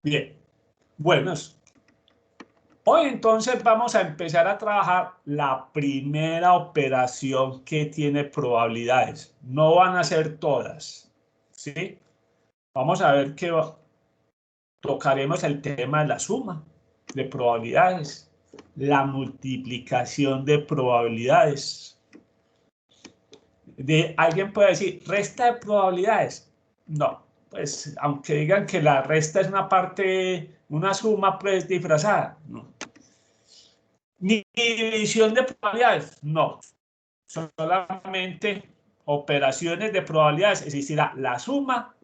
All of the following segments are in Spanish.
Bien, buenos. Hoy entonces vamos a empezar a trabajar la primera operación que tiene probabilidades. No van a ser todas, ¿sí? Vamos a ver que tocaremos el tema de la suma de probabilidades, la multiplicación de probabilidades. ¿Alguien puede decir resta de probabilidades? No, pues aunque digan que la resta es una parte, una suma pues disfrazada, no. Ni división de probabilidades, no. Solamente operaciones de probabilidades, existirá la suma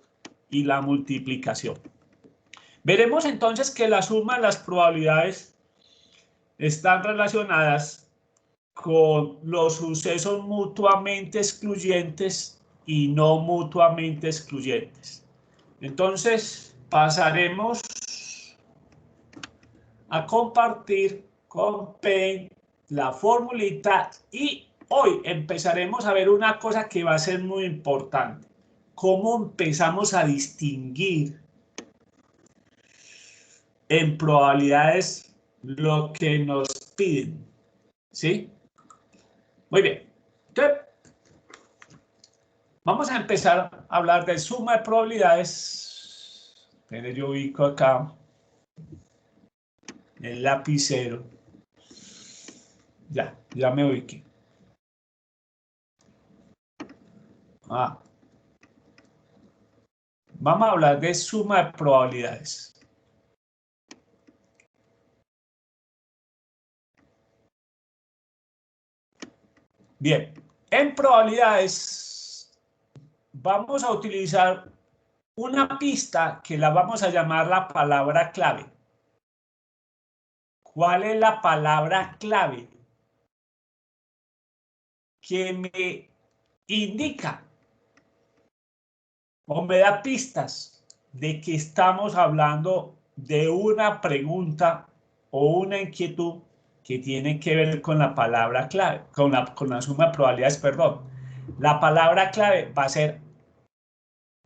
y la multiplicación. Veremos entonces que la suma de las probabilidades están relacionadas con los sucesos mutuamente excluyentes y no mutuamente excluyentes. Entonces, pasaremos a compartir con Paint la formulita y hoy empezaremos a ver una cosa que va a ser muy importante. ¿Cómo empezamos a distinguir en probabilidades lo que nos piden? ¿Sí? Muy bien. Entonces, vamos a empezar a hablar de suma de probabilidades. Pero yo ubico acá el lapicero. Ya me ubiqué. Vamos a hablar de suma de probabilidades. Bien, en probabilidades vamos a utilizar una pista que la vamos a llamar la palabra clave. ¿Cuál es la palabra clave que me indica o me da pistas de que estamos hablando de una pregunta o una inquietud que tiene que ver con la palabra clave, con la suma de probabilidades, perdón? La palabra clave va a ser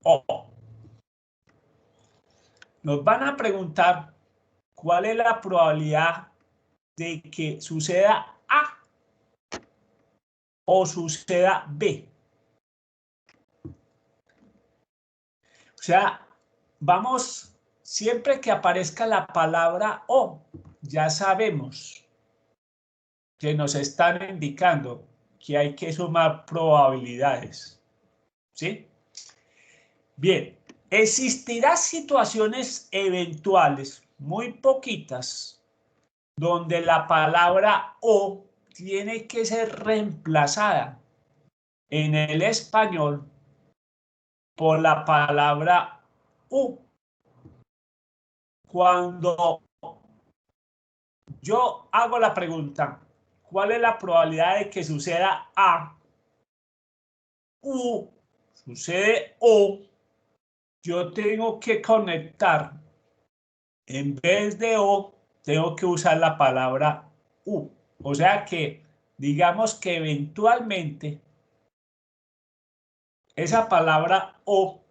O. Nos van a preguntar cuál es la probabilidad de que suceda A o suceda B. O sea, vamos, siempre que aparezca la palabra O, ya sabemos que nos están indicando que hay que sumar probabilidades. ¿Sí? Bien, existirán situaciones eventuales, muy poquitas, donde la palabra O tiene que ser reemplazada en el español por la palabra U. Cuando yo hago la pregunta, ¿cuál es la probabilidad de que suceda A? U, sucede O, yo tengo que conectar, en vez de O, tengo que usar la palabra U. O sea que, digamos que eventualmente, esa palabra O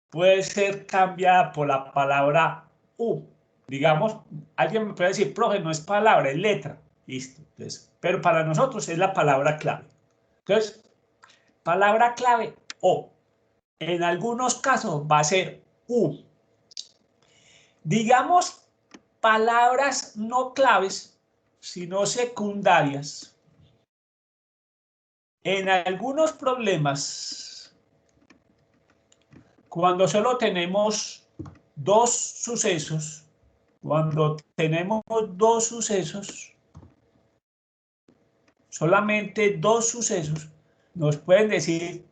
puede ser cambiada por la palabra U. Digamos, alguien me puede decir, profe, no es palabra, es letra. Listo. Entonces, pero para nosotros es la palabra clave. Entonces, palabra clave O. En algunos casos va a ser U. Digamos, palabras no claves, sino secundarias. En algunos problemas, cuando solo tenemos dos sucesos, solamente dos sucesos, nos pueden decir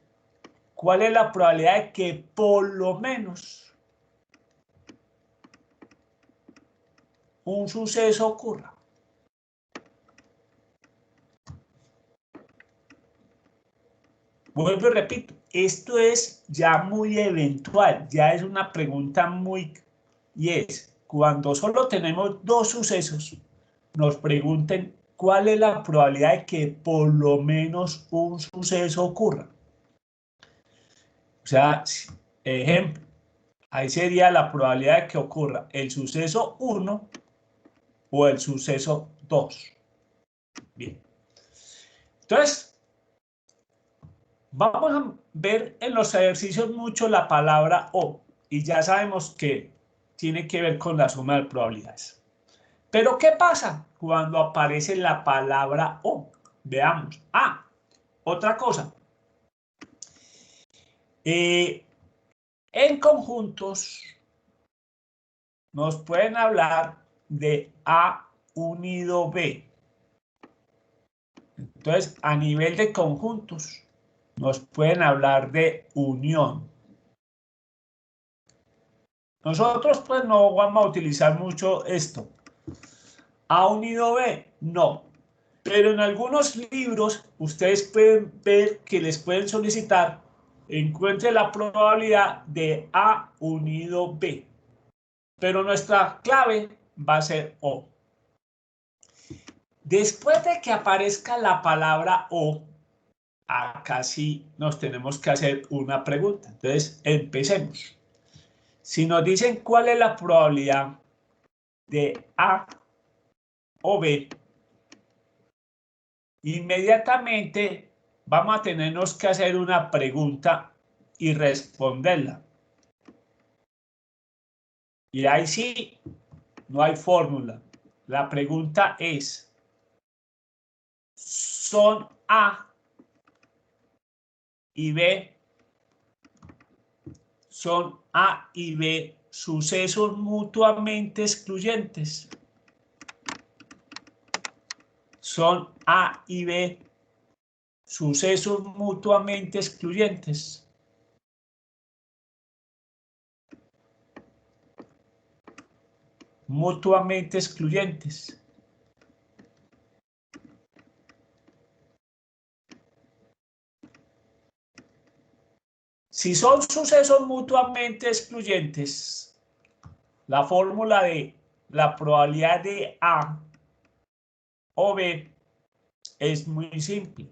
cuál es la probabilidad de que por lo menos un suceso ocurra. Vuelvo y repito, esto es ya muy eventual, ya es una pregunta muy... Y es, cuando solo tenemos dos sucesos, nos pregunten cuál es la probabilidad de que por lo menos un suceso ocurra. O sea, ejemplo, Ahí sería la probabilidad de que ocurra el suceso 1 o el suceso 2. Bien. Entonces, vamos a ver en los ejercicios mucho la palabra O. Y ya sabemos que tiene que ver con la suma de probabilidades. Pero, ¿qué pasa cuando aparece la palabra O? Veamos. Otra cosa. En conjuntos nos pueden hablar de A unido B. Entonces, a nivel de conjuntos, nos pueden hablar de unión. Nosotros, pues, no vamos a utilizar mucho esto. ¿A unido B? No. Pero en algunos libros, ustedes pueden ver que les pueden solicitar, encuentre la probabilidad de A unido B. Pero nuestra clave va a ser O. Después de que aparezca la palabra O, acá sí nos tenemos que hacer una pregunta. Entonces, empecemos. Si nos dicen cuál es la probabilidad de A o B, inmediatamente vamos a tenernos que hacer una pregunta y responderla. Y ahí sí, no hay fórmula. La pregunta es, ¿son A y B? ¿Son A y B sucesos mutuamente excluyentes? ¿Son A y B sucesos mutuamente excluyentes? Mutuamente excluyentes. Si son sucesos mutuamente excluyentes, la fórmula de la probabilidad de A o B es muy simple.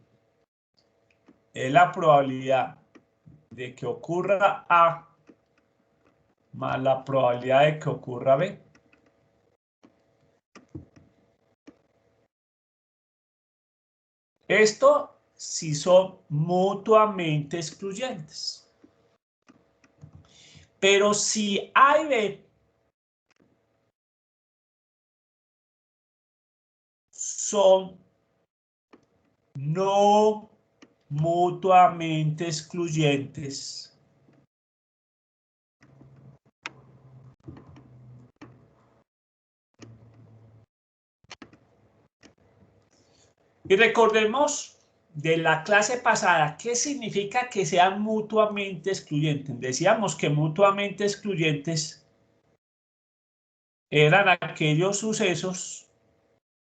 Es la probabilidad de que ocurra A más la probabilidad de que ocurra B. Esto si son mutuamente excluyentes. Pero si A y B son no mutuamente excluyentes, y recordemos de la clase pasada, ¿qué significa que sean mutuamente excluyentes? Decíamos que mutuamente excluyentes eran aquellos sucesos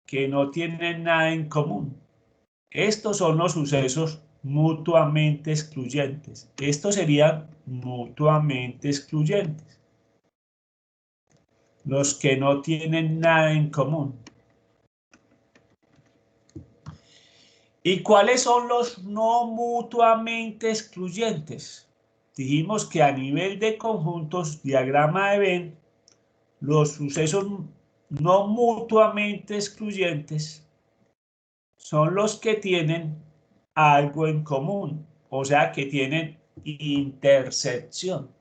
que no tienen nada en común. Estos son los sucesos mutuamente excluyentes. Estos serían mutuamente excluyentes. Los que no tienen nada en común. ¿Y cuáles son los no mutuamente excluyentes? Dijimos que a nivel de conjuntos, diagrama de Venn, los sucesos no mutuamente excluyentes son los que tienen algo en común, o sea, que tienen intersección.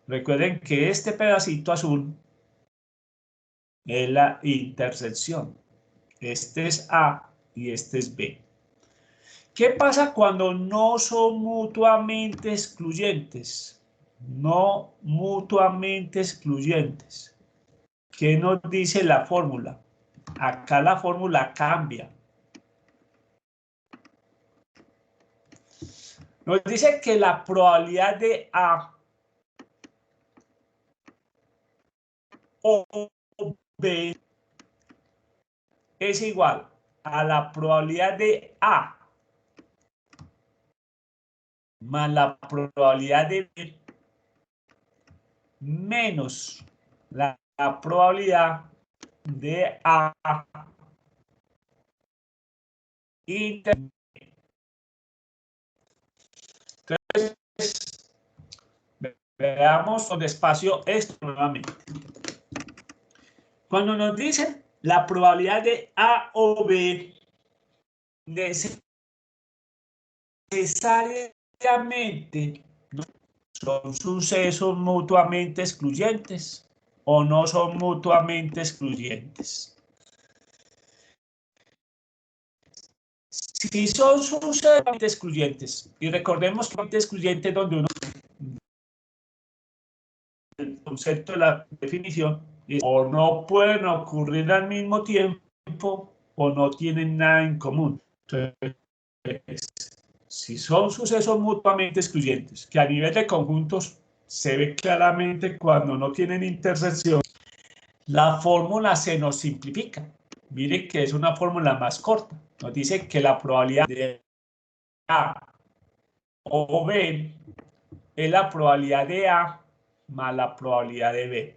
Recuerden que este pedacito azul es la intersección. Este es A y este es B. ¿Qué pasa cuando no son mutuamente excluyentes? No mutuamente excluyentes. ¿Qué nos dice la fórmula? Acá la fórmula cambia. Nos dice que la probabilidad de A o B es igual a la probabilidad de A más la probabilidad de B menos la probabilidad de A inter. Entonces, Veamos con despacio esto nuevamente. Cuando nos dicen la probabilidad de A o B, necesariamente son sucesos mutuamente excluyentes o no son mutuamente excluyentes. Si son sucesos excluyentes, y recordemos que excluyente es donde uno, el concepto de la definición, o no pueden ocurrir al mismo tiempo o no tienen nada en común. Entonces, si son sucesos mutuamente excluyentes, que a nivel de conjuntos se ve claramente cuando no tienen intersección, la fórmula se nos simplifica. Mire que es una fórmula más corta. Nos dice que la probabilidad de A o B es la probabilidad de A más la probabilidad de B.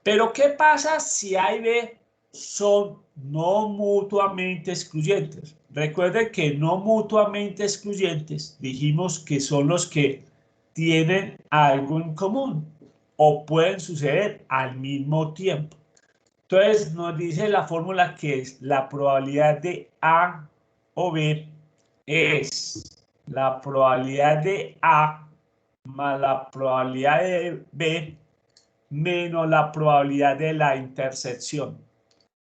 Pero ¿qué pasa si A y B son no mutuamente excluyentes? Recuerden que no mutuamente excluyentes dijimos que son los que tienen algo en común o pueden suceder al mismo tiempo. Entonces nos dice la fórmula que es la probabilidad de A o B es la probabilidad de A más la probabilidad de B menos la probabilidad de la intersección.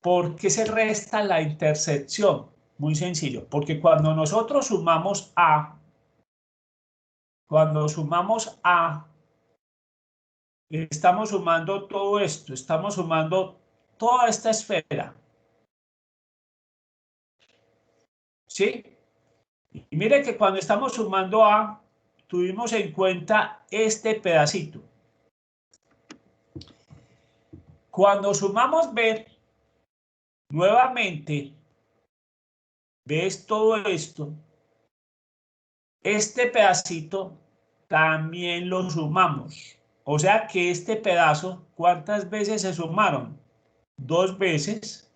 ¿Por qué se resta la intersección? Muy sencillo, porque cuando nosotros sumamos A, estamos sumando todo esto, estamos sumando toda esta esfera. ¿Sí? Y mire que cuando estamos sumando A, tuvimos en cuenta este pedacito. Cuando sumamos B, nuevamente, ves todo esto, este pedacito también lo sumamos. O sea que este pedazo, ¿cuántas veces se sumaron? 2 veces,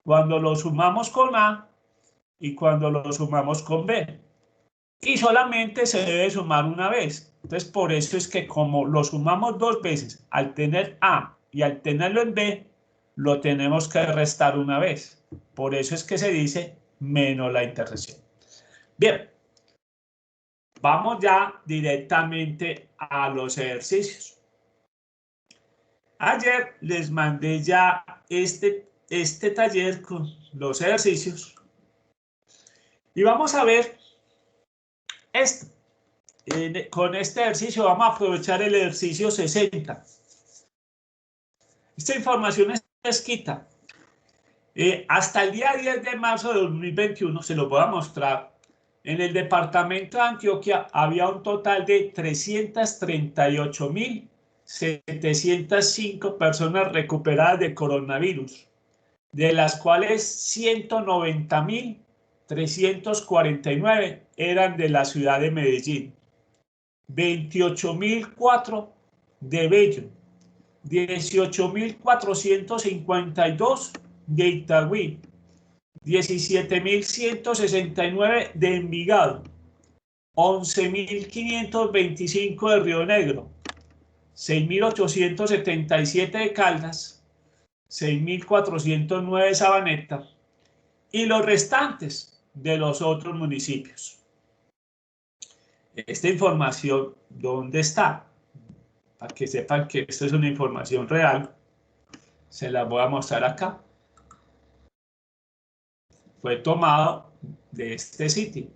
cuando lo sumamos con A y cuando lo sumamos con B. Y solamente se debe sumar una vez. Entonces, por eso es que como lo sumamos 2 veces, al tener A y al tenerlo en B, lo tenemos que restar una vez. Por eso es que se dice menos la intersección. Bien, vamos ya directamente a los ejercicios. Ayer les mandé ya este taller con los ejercicios. Y vamos a ver esto. Con este ejercicio vamos a aprovechar el ejercicio 60. Esta información es escrita. Hasta el día 10 de marzo de 2021, se lo voy a mostrar, en el departamento de Antioquia había un total de 338.705 personas recuperadas de coronavirus, de las cuales 190.349 eran de la ciudad de Medellín, 28.004 de Bello, 18.452 de Itagüí, 17.169 de Envigado, 11.525 de Río Negro, 6.877 de Caldas, 6.409 de Sabaneta y los restantes de los otros municipios. Esta información, ¿dónde está? Para que sepan que esto es una información real, se la voy a mostrar acá. Fue tomado de este sitio,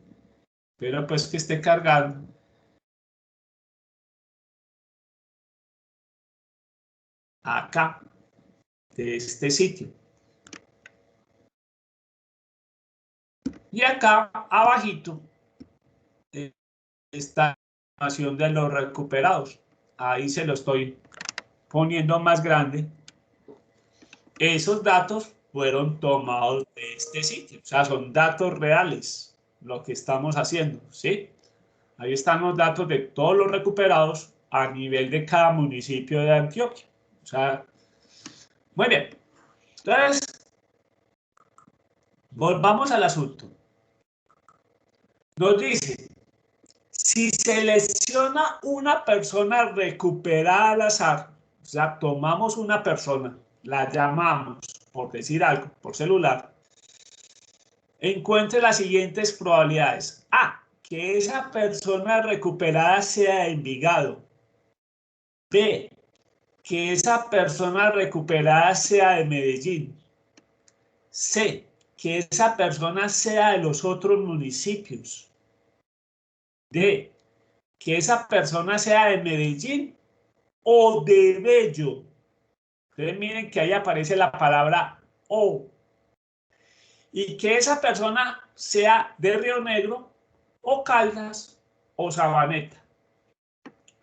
pero pues que esté cargando. Acá, de este sitio. Y acá abajito está la información de los recuperados. Ahí se lo estoy poniendo más grande. Esos datos fueron tomados de este sitio. O sea, son datos reales lo que estamos haciendo, ¿sí? Ahí están los datos de todos los recuperados a nivel de cada municipio de Antioquia. O sea, muy bien. Entonces, volvamos al asunto. Nos dice, Si selecciona una persona recuperada al azar, o sea, tomamos una persona, la llamamos, por decir algo, por celular, encuentre las siguientes probabilidades. A, que esa persona recuperada sea de Envigado. B, que esa persona recuperada sea de Medellín. C, que esa persona sea de los otros municipios. D, que esa persona sea de Medellín o de Bello. Entonces miren que ahí aparece la palabra O. Y que esa persona sea de Río Negro o Caldas o Sabaneta.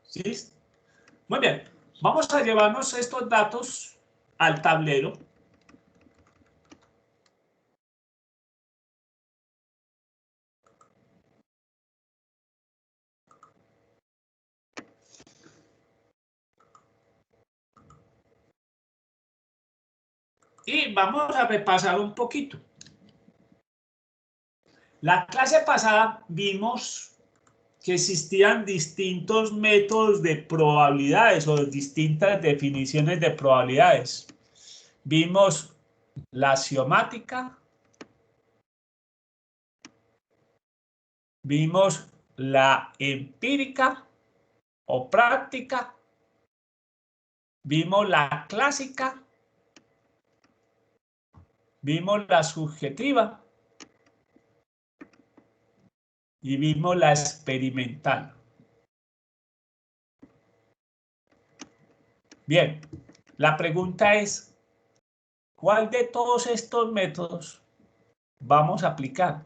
¿Sí? Muy bien. Vamos a llevarnos estos datos al tablero. Y vamos a repasar un poquito. La clase pasada vimos que existían distintos métodos de probabilidades o distintas definiciones de probabilidades. Vimos la axiomática, vimos la empírica o práctica, vimos la clásica, vimos la subjetiva y vimos la experimental. Bien, la pregunta es, ¿cuál de todos estos métodos vamos a aplicar?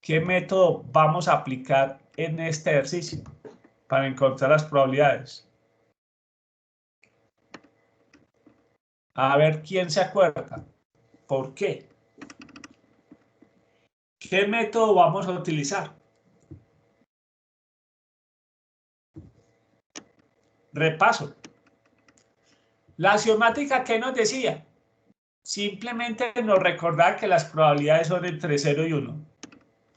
¿Qué método vamos a aplicar en este ejercicio para encontrar las probabilidades? A ver quién se acuerda. ¿Por qué? ¿Qué método vamos a utilizar? Repaso. La axiomática, ¿qué nos decía? Simplemente nos recordaba que las probabilidades son entre 0 y 1.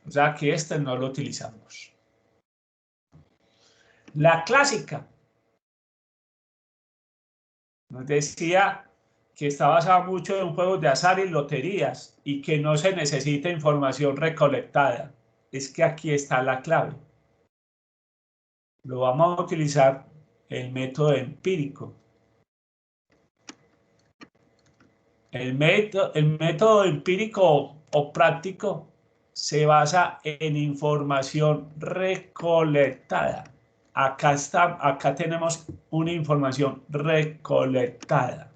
O sea que este no lo utilizamos. La clásica nos decía que está basada mucho en juegos de azar y loterías y que no se necesita información recolectada. Es que aquí está la clave. Lo vamos a utilizar el método empírico. El método empírico o práctico se basa en información recolectada. Acá tenemos una información recolectada.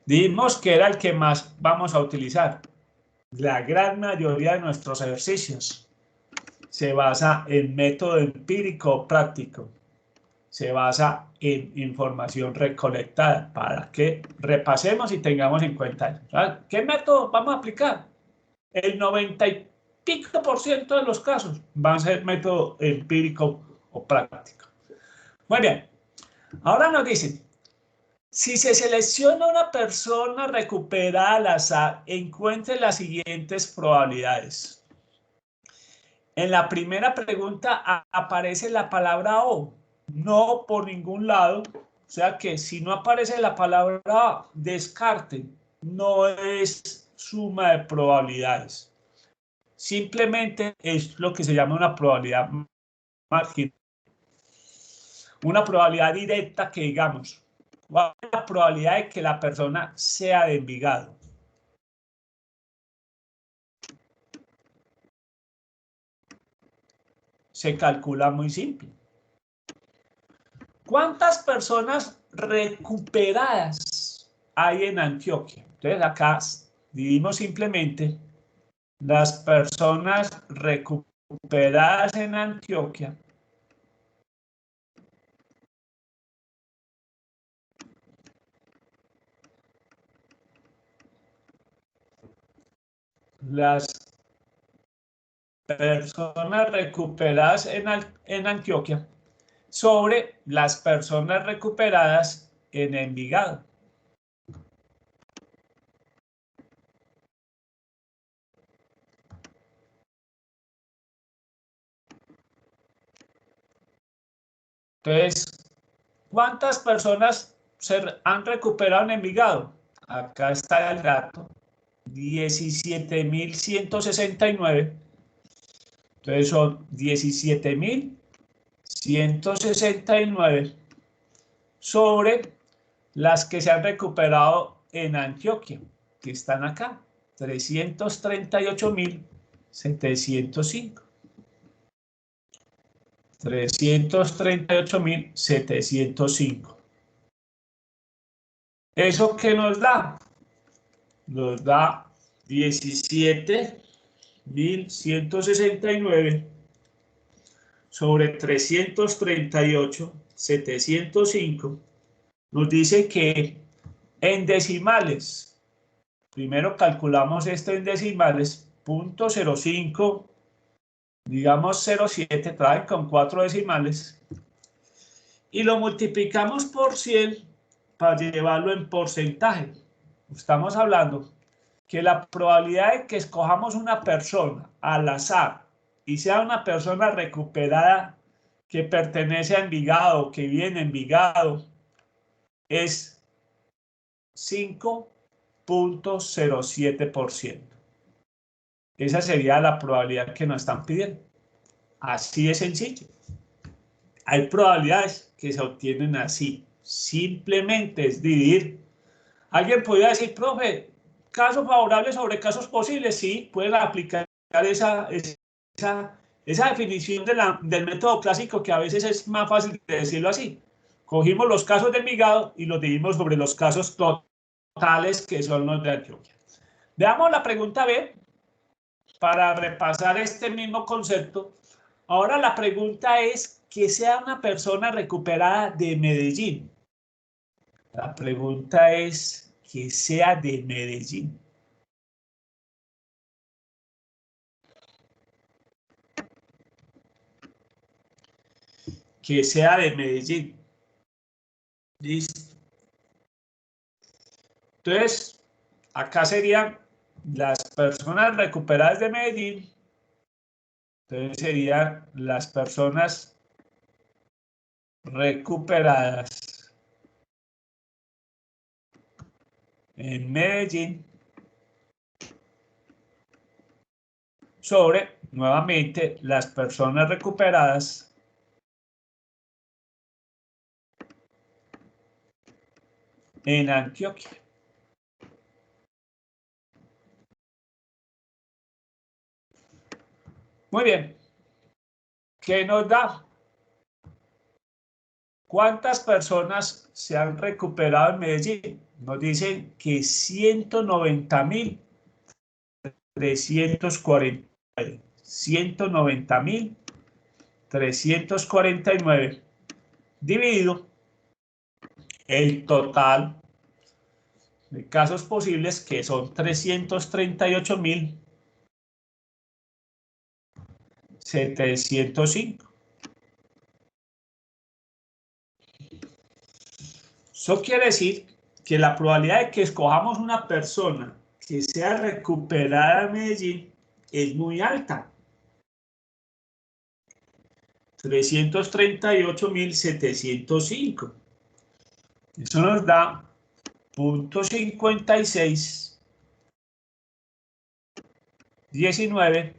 Dijimos que era el que más vamos a utilizar. La gran mayoría de nuestros ejercicios se basa en método empírico práctico. Se basa en información recolectada para que repasemos y tengamos en cuenta. ¿Qué método vamos a aplicar? El 90 y pico % de los casos van a ser método empírico o práctico. Muy bien. Ahora nos dicen, si se selecciona una persona recuperada al azar, encuentre las siguientes probabilidades. En la primera pregunta aparece la palabra O, no por ningún lado, o sea que si no aparece la palabra A, descarten, no es suma de probabilidades. Simplemente es lo que se llama una probabilidad marginal. Una probabilidad directa que digamos, ¿cuál es la probabilidad de que la persona sea de Envigado? Se calcula muy simple. ¿Cuántas personas recuperadas hay en Antioquia? Entonces acá dividimos simplemente las personas recuperadas en Antioquia las personas recuperadas en Antioquia sobre las personas recuperadas en Envigado. Entonces, ¿cuántas personas se han recuperado en Envigado? Acá está el dato, 17.169. Entonces son 17.169 sobre las que se han recuperado en Antioquia, que están acá, 338.705. 338.705. ¿Eso qué nos da? Nos da 17.169 sobre 338.705. Nos dice que en decimales, primero calculamos esto en decimales, 0.05, digamos 0.7, trae con 4 decimales, y lo multiplicamos por 100 para llevarlo en porcentaje. Estamos hablando que la probabilidad de que escojamos una persona al azar y sea una persona recuperada que pertenece a Envigado, que vive en Envigado, es 5.07%. Esa sería la probabilidad que nos están pidiendo. Así de sencillo. Hay probabilidades que se obtienen así. Simplemente es dividir. Alguien podría decir, profe, casos favorables sobre casos posibles. Sí, pueden aplicar esa definición del método clásico, que a veces es más fácil de decirlo así. Cogimos los casos de Envigado y los dividimos sobre los casos totales, que son los de Antioquia. Veamos la pregunta B para repasar este mismo concepto. Ahora la pregunta es que sea una persona recuperada de Medellín. La pregunta es que sea de Medellín. Que sea de Medellín. Listo. Entonces, acá serían las personas recuperadas de Medellín. Entonces serían las personas recuperadas en Medellín sobre, nuevamente, las personas recuperadas en Antioquia. Muy bien. ¿Qué nos da? ¿Cuántas personas se han recuperado en Medellín? Nos dicen que 190.349. 190.349 dividido el total de casos posibles, que son 338.705. Eso quiere decir que la probabilidad de que escojamos una persona que sea recuperada en Medellín es muy alta. 338.705. Eso nos da 0.56, 19,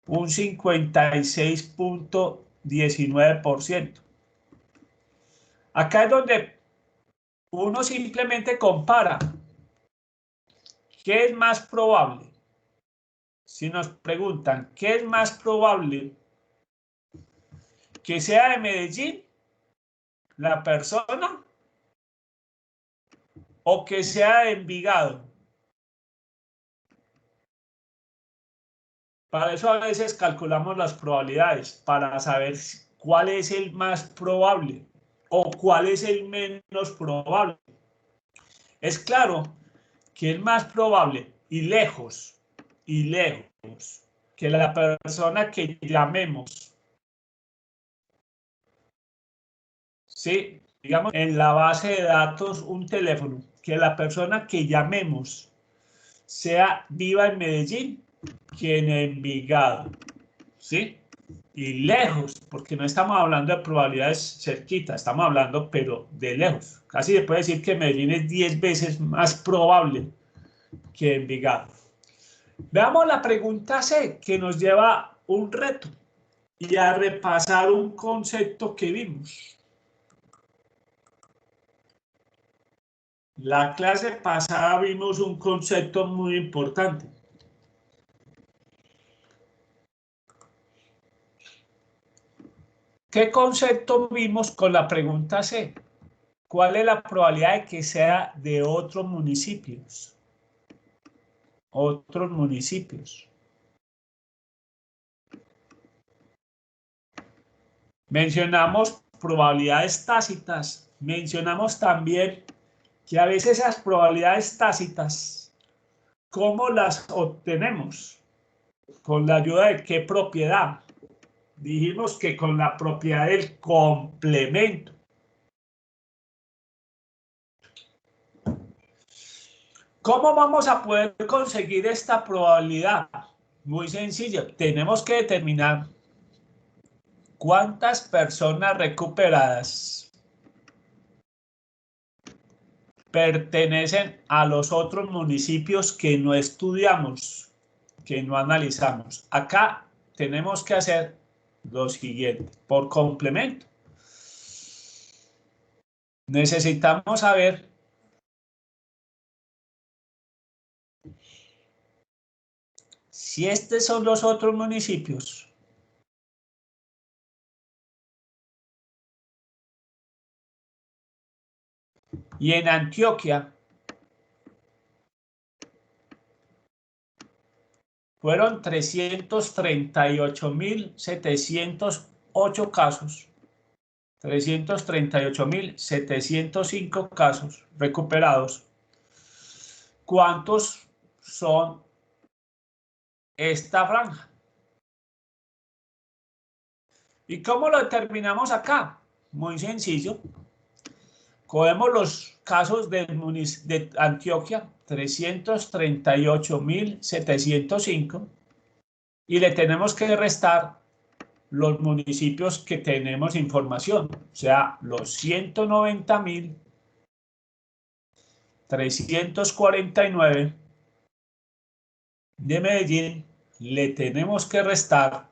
un 56.19%. Acá es donde uno simplemente compara qué es más probable. Si nos preguntan qué es más probable, que sea de Medellín la persona o que sea de Envigado. Para eso a veces calculamos las probabilidades, para saber cuál es el más probable o cuál es el menos probable. Es claro que es más probable y lejos, que la persona que llamemos, ¿sí? Digamos, en la base de datos un teléfono, que la persona que llamemos sea viva en Medellín que en Envigado, ¿sí? y lejos, porque no estamos hablando de probabilidades cerquita, estamos hablando, pero de lejos. Casi se puede decir que Medellín es 10 veces más probable que Envigado. Veamos la pregunta C, que nos lleva un reto y a repasar un concepto que vimos. La clase pasada vimos un concepto muy importante. ¿Qué concepto vimos con la pregunta C? ¿Cuál es la probabilidad de que sea de otros municipios? Otros municipios. Mencionamos probabilidades tácitas. Mencionamos también que a veces esas probabilidades tácitas, ¿cómo las obtenemos? ¿Con la ayuda de qué propiedad? Dijimos que con la propiedad del complemento. ¿Cómo vamos a poder conseguir esta probabilidad? Muy sencillo. Tenemos que determinar cuántas personas recuperadas pertenecen a los otros municipios que no estudiamos, que no analizamos. Acá tenemos que hacer lo siguiente, por complemento. Necesitamos saber si estos son los otros municipios. Y en Antioquia fueron 338.708 casos, 338.705 casos recuperados. ¿Cuántos son esta franja? ¿Y cómo lo determinamos acá? Muy sencillo. Cogemos los casos de Antioquia, 338.705, y le tenemos que restar los municipios que tenemos información, o sea, los 190.349 de Medellín, le tenemos que restar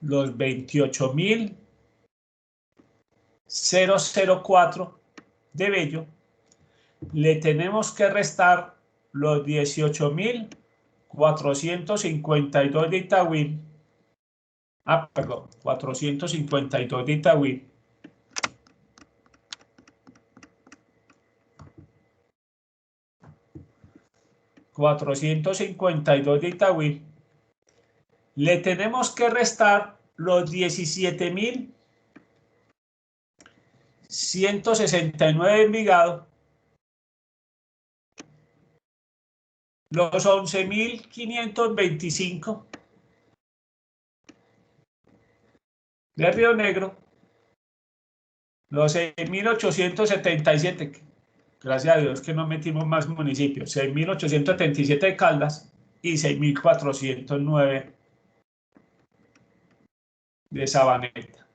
los 28.004 de Bello, le tenemos que restar los 18.452 de Itagüí, perdón, 452 de Itagüí, le tenemos que restar los 17.169 de Envigado, los 11.525 de Río Negro, los 6.877, gracias a Dios que no metimos más municipios, 6.877 de Caldas y 6.409 de Sabaneta.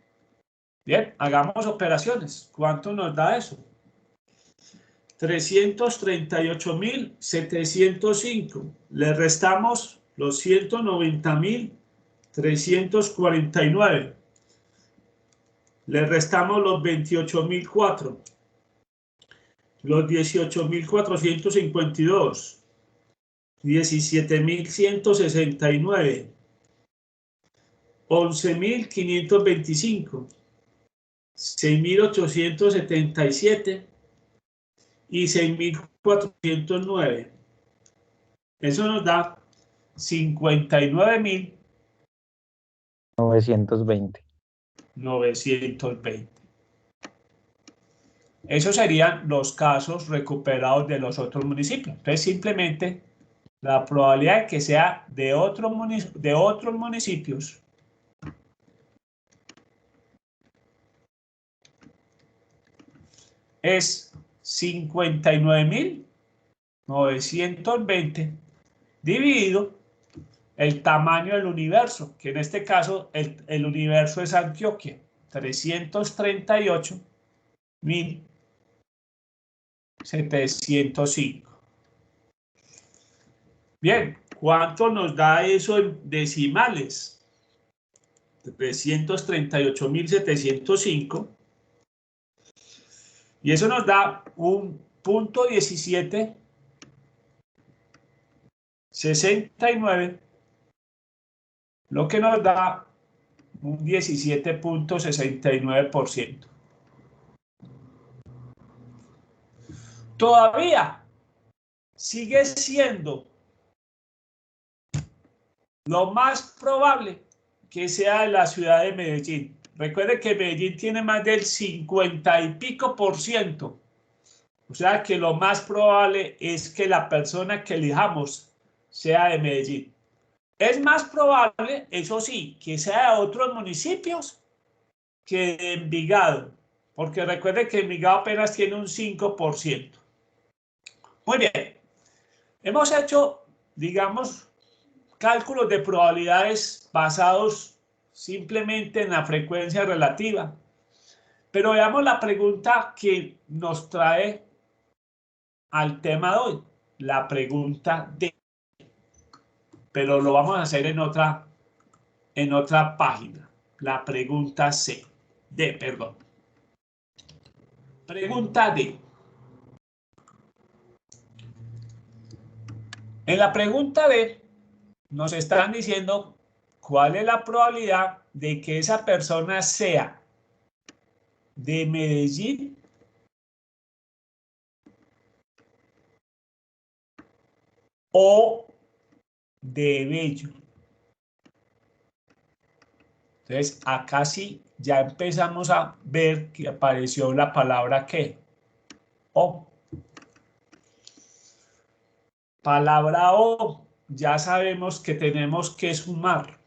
Bien, hagamos operaciones. ¿Cuánto nos da eso? 338.705. Le restamos los 190.349. Le restamos los 28.004. Los 18.452. 17.169. 11.525. 6.877 y 6.409. Eso nos da 59.920. Esos serían los casos recuperados de los otros municipios. Entonces, simplemente la probabilidad de que sea de otros municipios es 59.920 dividido el tamaño del universo, que en este caso el universo es Antioquia, 338.705. Bien, ¿cuánto nos da eso en decimales? 338.705. Y eso nos da un punto 1769, lo que nos da un 17.69%. Todavía sigue siendo lo más probable que sea de la ciudad de Medellín. Recuerde que Medellín tiene más del 50 y pico %. O sea que lo más probable es que la persona que elijamos sea de Medellín. Es más probable, eso sí, que sea de otros municipios que de Envigado, porque recuerde que Envigado apenas tiene un 5%. Muy bien, hemos hecho, digamos, cálculos de probabilidades basados simplemente en la frecuencia relativa. Pero veamos la pregunta que nos trae al tema de hoy, la pregunta D. Pero lo vamos a hacer en otra página. La pregunta C. D, perdón. Pregunta D. En la pregunta D nos están diciendo cuál es la probabilidad de que esa persona sea de Medellín o de Bello. Entonces, acá sí ya empezamos a ver que apareció la palabra ¿qué? O. Palabra O, ya sabemos que tenemos que sumar.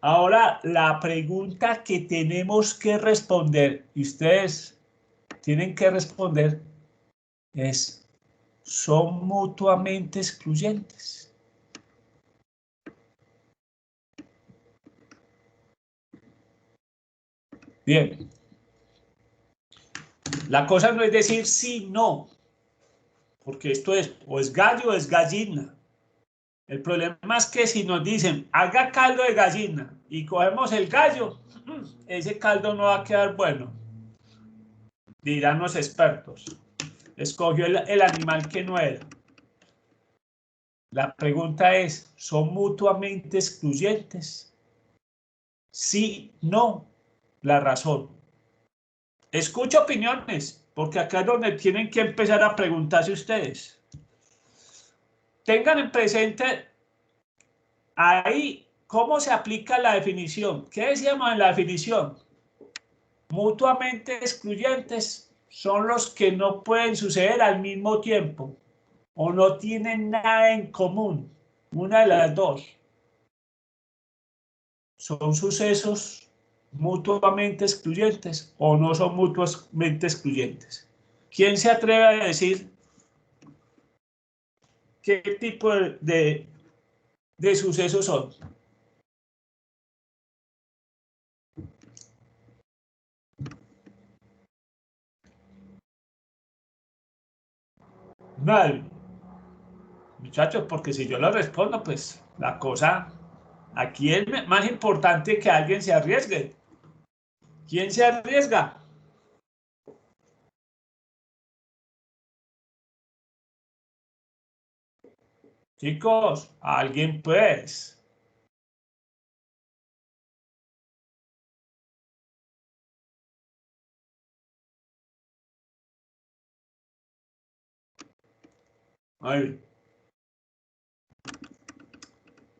Ahora, la pregunta que tenemos que responder, y ustedes tienen que responder, es, ¿son mutuamente excluyentes? Bien. La cosa no es decir sí, no, porque esto es o es gallo o es gallina. El problema es que si nos dicen haga caldo de gallina y cogemos el gallo, ese caldo no va a quedar bueno, dirán los expertos. Escogió el animal que no era. La pregunta es, ¿son mutuamente excluyentes? Sí, no. La razón. Escucho opiniones, porque acá es donde tienen que empezar a preguntarse ustedes. Tengan en presente ahí cómo se aplica la definición. ¿Qué decíamos en la definición? Mutuamente excluyentes son los que no pueden suceder al mismo tiempo o no tienen nada en común. Una de las dos. ¿Son sucesos mutuamente excluyentes o no son mutuamente excluyentes? ¿Quién se atreve a decir qué tipo de sucesos son? Nadie. Muchachos, porque si yo lo respondo, pues la cosa aquí es más importante que alguien se arriesgue. ¿Quién se arriesga? Chicos, alguien pues. Ahí.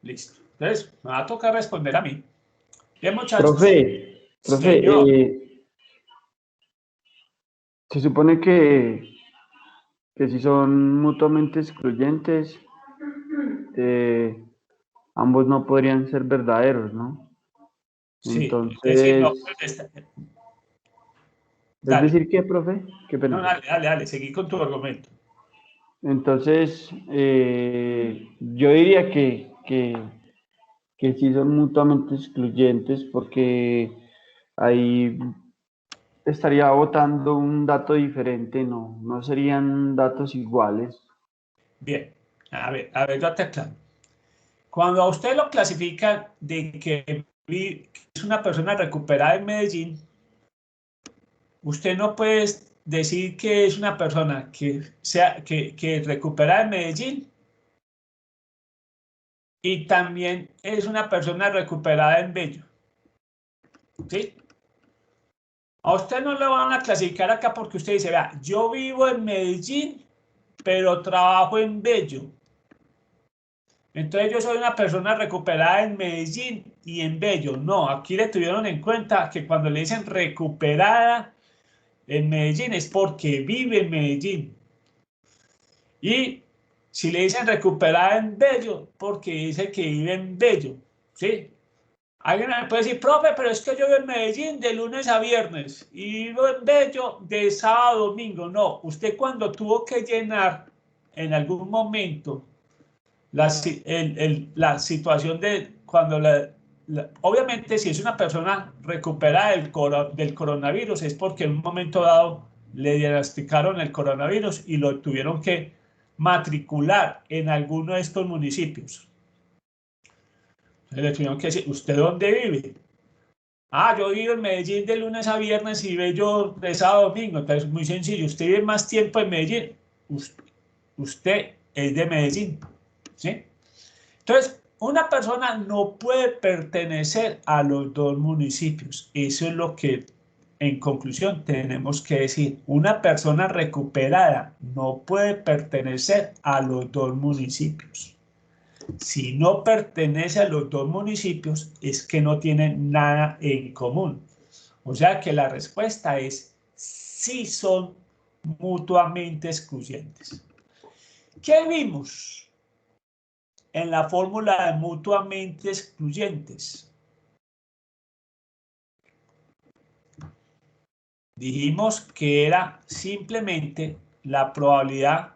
Listo. Entonces, me va a tocar responder a mí. Bien, muchachos. Profe, Señor. se supone que si son mutuamente excluyentes, ambos no podrían ser verdaderos, ¿no? Sí, Entonces, es decir, no, pues, ¿es dale. decir qué, profe? Qué No, pena. dale, seguí con tu argumento. Entonces, yo diría que que sí son mutuamente excluyentes porque ahí estaría votando un dato diferente, no serían datos iguales. Bien, a ver, yo te aclaro. Cuando a usted lo clasifican de que es una persona recuperada en Medellín, usted no puede decir que es una persona que recuperada en Medellín y también es una persona recuperada en Bello. ¿Sí? A usted no lo van a clasificar acá porque usted dice, vea, yo vivo en Medellín, pero trabajo en Bello. Entonces yo soy una persona recuperada en Medellín y en Bello. No, aquí le tuvieron en cuenta que cuando le dicen recuperada en Medellín es porque vive en Medellín. Y si le dicen recuperada en Bello, porque dice que vive en Bello. ¿Sí? Alguien me puede decir, profe, pero es que yo vivo en Medellín de lunes a viernes y vivo en Bello de sábado a domingo. No, usted cuando tuvo que llenar en algún momento la situación de cuando obviamente si es una persona recuperada del coronavirus es porque en un momento dado le diagnosticaron el coronavirus y lo tuvieron que matricular en alguno de estos municipios. Le tuvieron que decir, ¿usted dónde vive? Ah, yo vivo en Medellín de lunes a viernes y Bello de sábado a domingo. Entonces, muy sencillo. Usted vive más tiempo en Medellín. Usted es de Medellín. ¿Sí? Entonces, una persona no puede pertenecer a los dos municipios. Eso es lo que, en conclusión, tenemos que decir. Una persona recuperada no puede pertenecer a los dos municipios. Si no pertenece a los dos municipios, es que no tienen nada en común. O sea que la respuesta es sí son mutuamente excluyentes. ¿Qué vimos en la fórmula de mutuamente excluyentes? Dijimos que era simplemente la probabilidad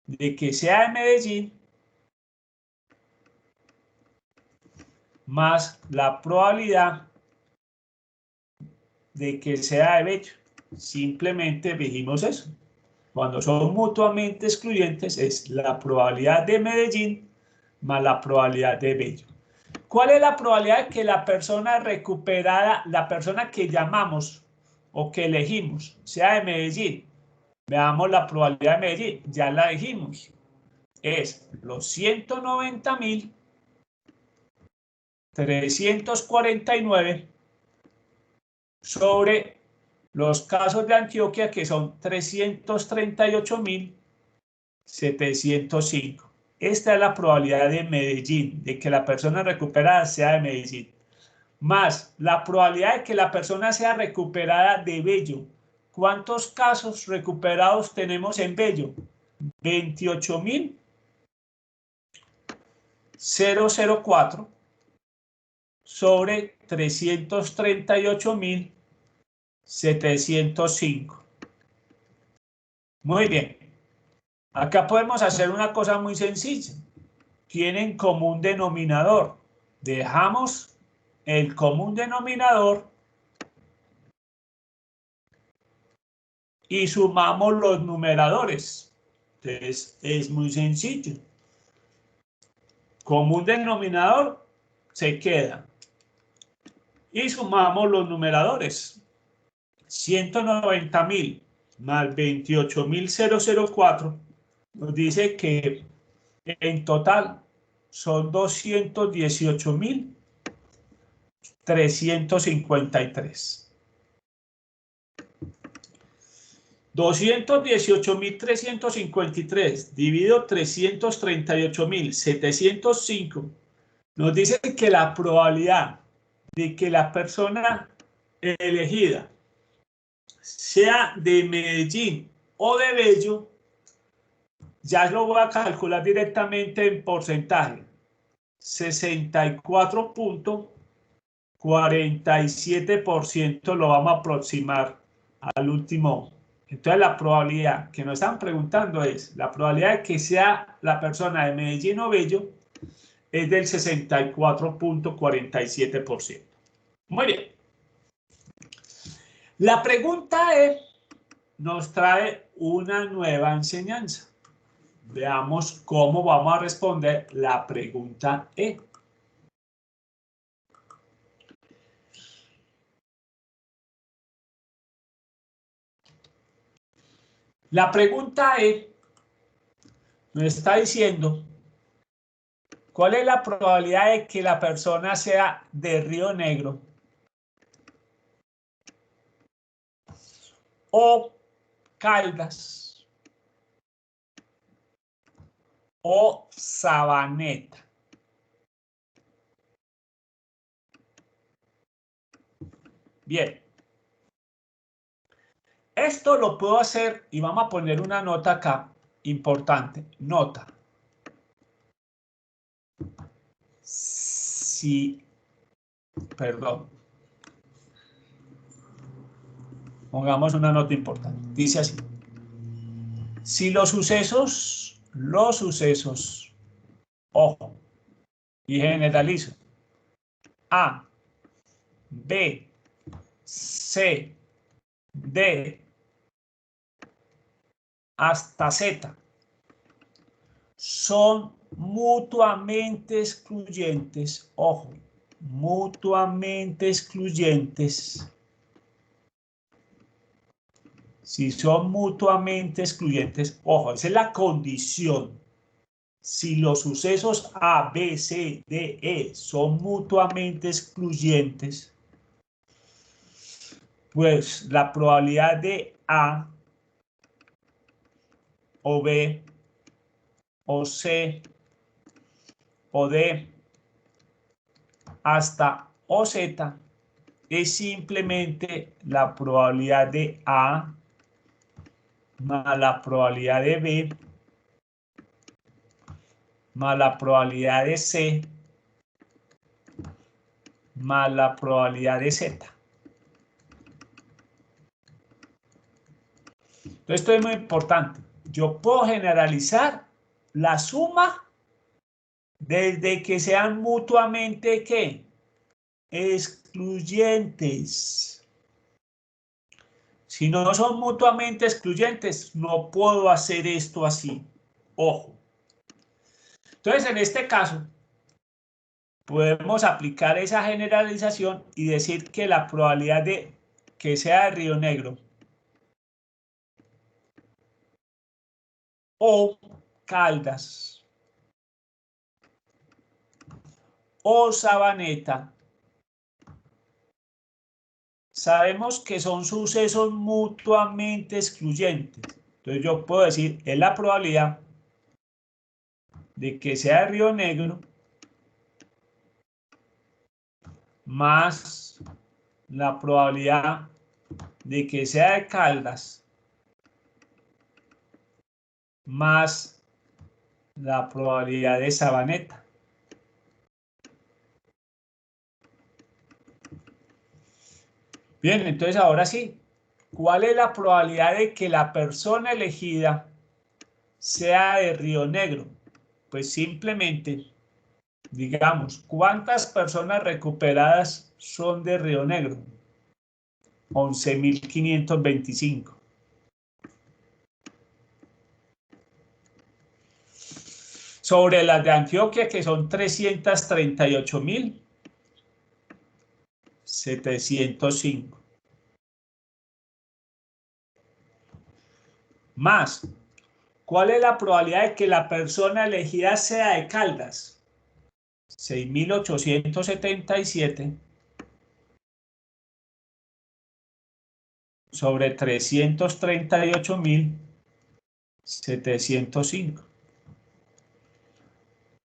de que sea de Medellín más la probabilidad de que sea de Bello. Simplemente dijimos eso. Cuando son mutuamente excluyentes es la probabilidad de Medellín más la probabilidad de Bello. ¿Cuál es la probabilidad de que la persona recuperada, la persona que llamamos o que elegimos, sea de Medellín? Veamos la probabilidad de Medellín, ya la dijimos. Es los 190.349 sobre los casos de Antioquia, que son 338.705. Esta es la probabilidad de Medellín, de que la persona recuperada sea de Medellín, más la probabilidad de que la persona sea recuperada de Bello. ¿Cuántos casos recuperados tenemos en Bello? 28.004 sobre 338.705. Muy bien. Acá podemos hacer una cosa muy sencilla. Tienen común denominador. Dejamos el común denominador y sumamos los numeradores. Entonces es muy sencillo. Común denominador se queda. Y sumamos los numeradores. 190.000 más 28.004 nos dice que en total son 218.353. 218.353 dividido 338.705 nos dice que la probabilidad de que la persona elegida sea de Medellín o de Bello, ya lo voy a calcular directamente en porcentaje. 64.47% lo vamos a aproximar al último. Entonces la probabilidad que nos están preguntando es la probabilidad de que sea la persona de Medellín o Bello es del 64.47%. Muy bien. La pregunta E nos trae una nueva enseñanza. Veamos cómo vamos a responder la pregunta E. La pregunta E nos está diciendo cuál es la probabilidad de que la persona sea de Río Negro o Caldas o Sabaneta. Bien. Esto lo puedo hacer y vamos a poner una nota acá, importante, nota. Si, perdón, pongamos una nota importante. Dice así. Si los sucesos, ojo, y generalizo, A, B, C, D, hasta Z, son mutuamente excluyentes, ojo, mutuamente excluyentes. Si son mutuamente excluyentes, ojo, esa es la condición. Si los sucesos A, B, C, D, E son mutuamente excluyentes, pues la probabilidad de A o B o C o D hasta OZ es simplemente la probabilidad de A más la probabilidad de B más la probabilidad de C más la probabilidad de Z. Entonces, esto es muy importante. Yo puedo generalizar la suma desde que sean mutuamente ¿qué? Excluyentes. Si no son mutuamente excluyentes, no puedo hacer esto así. Ojo. Entonces, en este caso, podemos aplicar esa generalización y decir que la probabilidad de que sea de Río Negro o Caldas o Sabaneta, sabemos que son sucesos mutuamente excluyentes. Entonces yo puedo decir, es la probabilidad de que sea de Río Negro más la probabilidad de que sea de Caldas más la probabilidad de Sabaneta. Bien, entonces ahora sí, ¿cuál es la probabilidad de que la persona elegida sea de Río Negro? Pues simplemente, digamos, ¿cuántas personas recuperadas son de Río Negro? 11.525. Sobre las de Antioquia, que son 338.705. Más, ¿cuál es la probabilidad de que la persona elegida sea de Caldas? 6.877 sobre 338.705.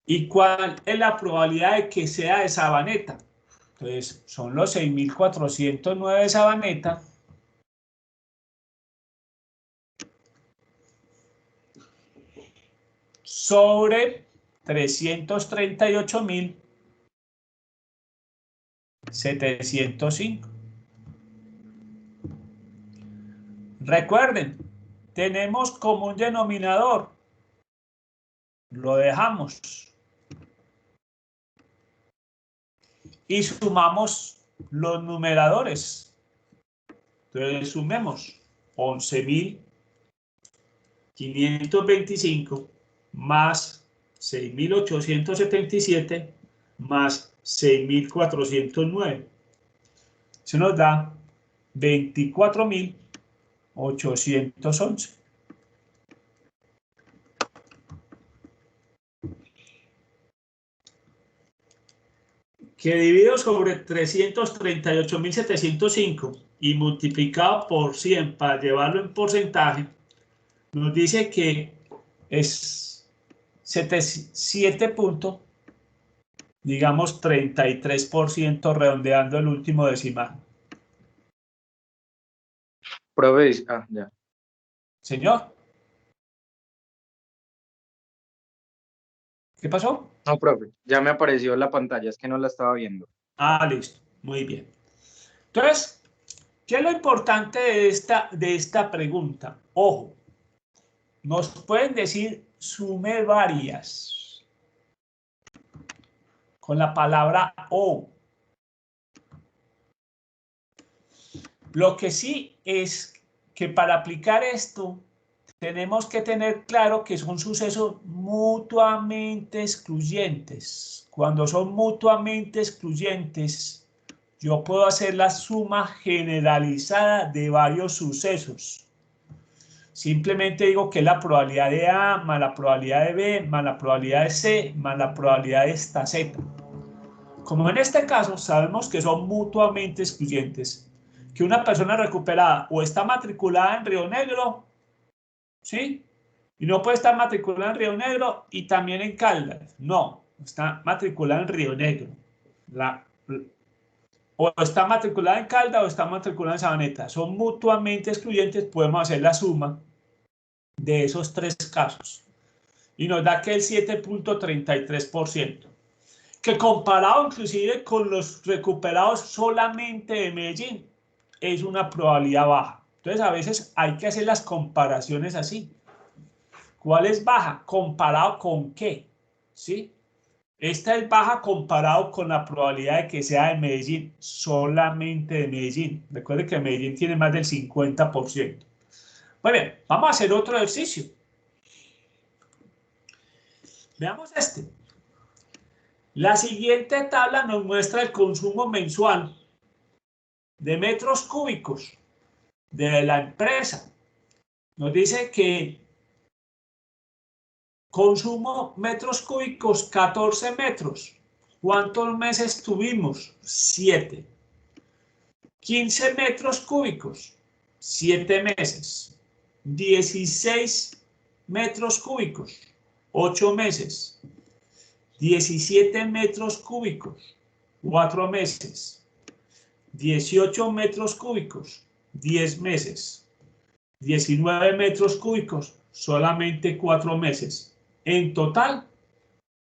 ¿Y cuál es la probabilidad de que sea de Sabaneta? Entonces, son los 6.409 de Sabaneta sobre 338.705. Recuerden, tenemos como un denominador. Lo dejamos. y sumamos los numeradores. Entonces sumemos 11.525 más 6.877 más 6.409. Eso nos da 24.811. Que dividido sobre 338.705 y multiplicado por 100 para llevarlo en porcentaje, nos dice que es 7 digamos 33% redondeando el último decimal. Profe, ya. Señor. ¿Qué pasó? No, profe, ya me apareció en la pantalla, es que no la estaba viendo. Ah, listo. Muy bien. Entonces, ¿qué es lo importante de esta pregunta? Ojo, nos pueden decir sume varias con la palabra o. Lo que sí es que para aplicar esto tenemos que tener claro que son sucesos mutuamente excluyentes. Cuando son mutuamente excluyentes, yo puedo hacer la suma generalizada de varios sucesos. Simplemente digo que es la probabilidad de A más la probabilidad de B más la probabilidad de C más la probabilidad de esta Z. Como en este caso sabemos que son mutuamente excluyentes, que una persona recuperada o está matriculada en Río Negro, ¿sí? Y no puede estar matriculada en Río Negro y también en Caldas. No, está matriculada en Río Negro. O está matriculada en Caldas o está matriculada en Sabaneta. Son mutuamente excluyentes, podemos hacer la suma de esos tres casos. Y nos da que el 7.33%. Que comparado inclusive con los recuperados solamente de Medellín, es una probabilidad baja. Entonces a veces hay que hacer las comparaciones así. ¿Cuál es baja? ¿Comparado con qué? ¿Sí? Esta es baja comparado con la probabilidad de que sea de Medellín, solamente de Medellín. Recuerde que Medellín tiene más del 50%. Muy bien, vamos a hacer otro ejercicio. Veamos este. La siguiente tabla nos muestra el consumo mensual de metros cúbicos de la empresa. Nos dice que consumo metros cúbicos 14 metros. ¿Cuántos meses tuvimos? 7. 15 metros cúbicos, 7 meses. 16 metros cúbicos, 8 meses. 17 metros cúbicos, 4 meses. 18 metros cúbicos, 10 meses. 19 metros cúbicos, solamente 4 meses. En total,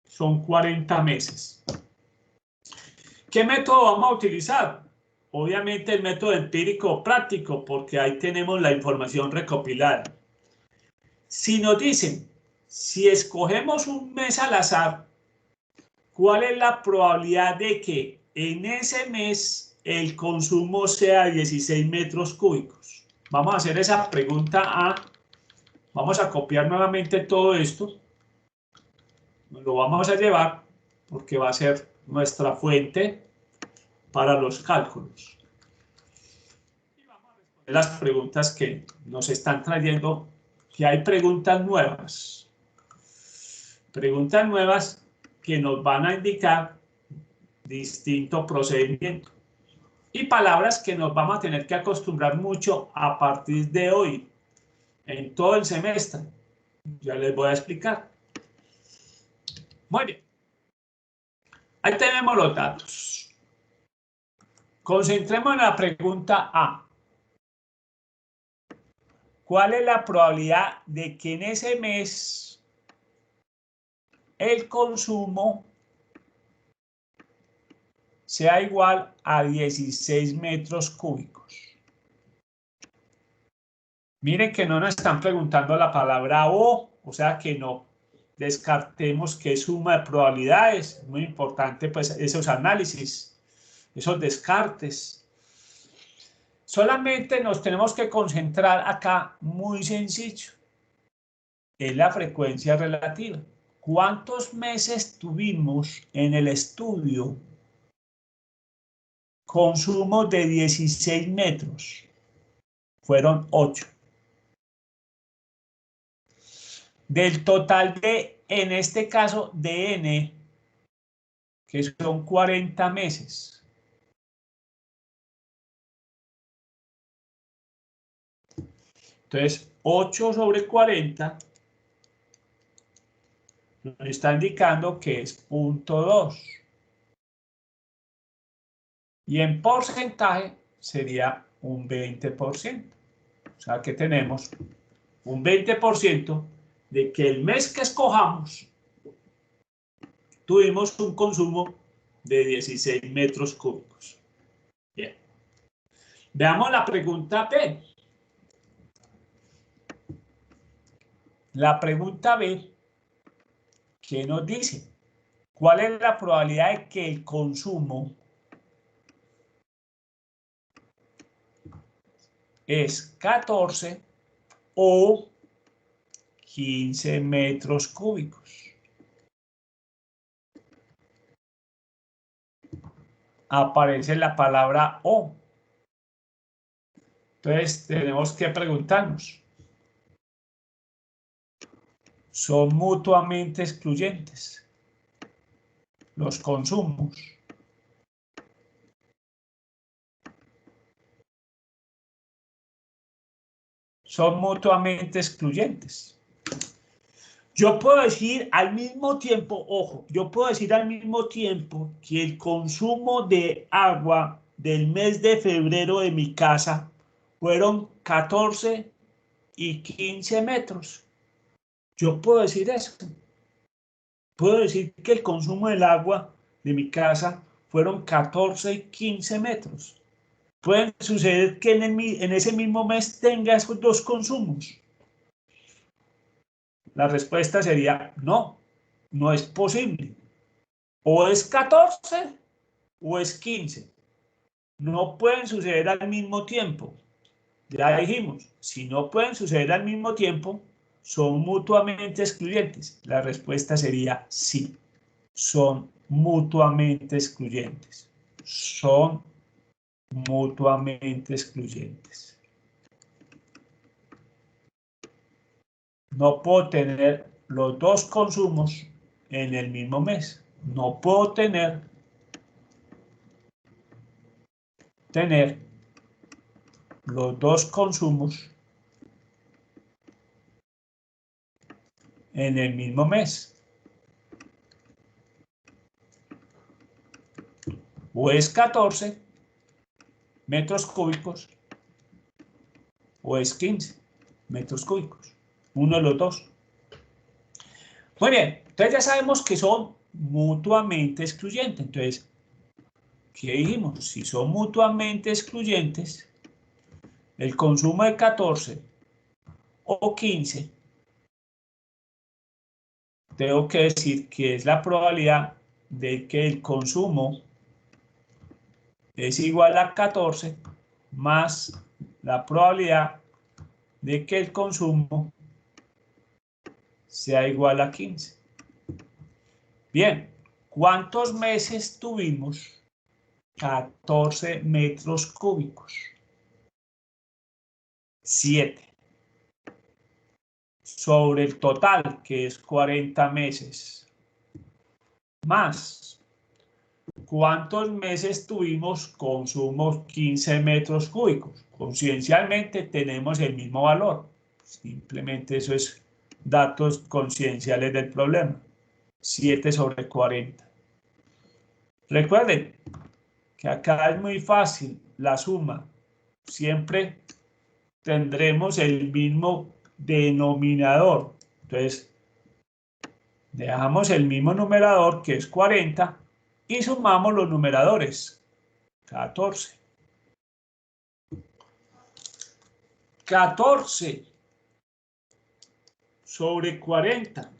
son 40 meses. ¿Qué método vamos a utilizar? Obviamente el método empírico práctico, porque ahí tenemos la información recopilada. Si nos dicen, si escogemos un mes al azar, ¿cuál es la probabilidad de que en ese mes el consumo sea 16 metros cúbicos? Vamos a hacer esa pregunta A. Vamos a copiar nuevamente todo esto. Nos lo vamos a llevar porque va a ser nuestra fuente para los cálculos. Y vamos a responder las preguntas que nos están trayendo, que hay preguntas nuevas. Preguntas nuevas que nos van a indicar distinto procedimiento. Y palabras que nos vamos a tener que acostumbrar mucho a partir de hoy, en todo el semestre. Ya les voy a explicar. Muy bien. Ahí tenemos los datos. Concentremos en la pregunta A. ¿Cuál es la probabilidad de que en ese mes el consumo sea igual a 16 metros cúbicos? Miren que no nos están preguntando la palabra o sea que no descartemos que es suma de probabilidades. Muy importante pues esos análisis. esos descartes. Solamente nos tenemos que concentrar acá, muy sencillo, en la frecuencia relativa. ¿Cuántos meses tuvimos en el estudio consumo de 16 metros? Fueron 8. Del total de, en este caso, de N, que son 40 meses. Entonces, 8 sobre 40 nos está indicando que es 0.2. Y en porcentaje sería un 20%. O sea que tenemos un 20% de que el mes que escojamos tuvimos un consumo de 16 metros cúbicos. Bien. Veamos la pregunta B. La pregunta B, ¿qué nos dice? ¿Cuál es la probabilidad de que el consumo es 14 o 15 metros cúbicos? Aparece la palabra O. Entonces tenemos que preguntarnos, ¿son mutuamente excluyentes los consumos? Son mutuamente excluyentes. Yo puedo decir al mismo tiempo, ojo, yo puedo decir al mismo tiempo que el consumo de agua del mes de febrero de mi casa fueron 14 y 15 metros. Yo puedo decir eso. Puedo decir que el consumo del agua de mi casa fueron 14 y 15 metros. Puede suceder que en ese mismo mes tenga esos dos consumos. La respuesta sería no, no es posible. O es 14 o es 15. No pueden suceder al mismo tiempo. Ya dijimos, si no pueden suceder al mismo tiempo, son mutuamente excluyentes. La respuesta sería sí, son mutuamente excluyentes. Son mutuamente excluyentes. No puedo tener los dos consumos en el mismo mes. No puedo tener los dos consumos en el mismo mes. O es 14 metros cúbicos o es 15 metros cúbicos. Uno de los dos. Muy bien, entonces ya sabemos que son mutuamente excluyentes. Entonces, ¿qué dijimos? Si son mutuamente excluyentes, el consumo de 14 o 15, tengo que decir que es la probabilidad de que el consumo es igual a 14 más la probabilidad de que el consumo sea igual a 15. Bien, ¿cuántos meses tuvimos 14 metros cúbicos? 7. Sobre el total, que es 40 meses. Más, ¿cuántos meses tuvimos consumo 15 metros cúbicos? Conciencialmente tenemos el mismo valor. Simplemente eso es datos concienciales del problema. 7 sobre 40. Recuerden que acá es muy fácil la suma. Siempre tendremos el mismo denominador. Entonces, dejamos el mismo numerador, que es 40, y sumamos los numeradores. 14. 14 sobre 40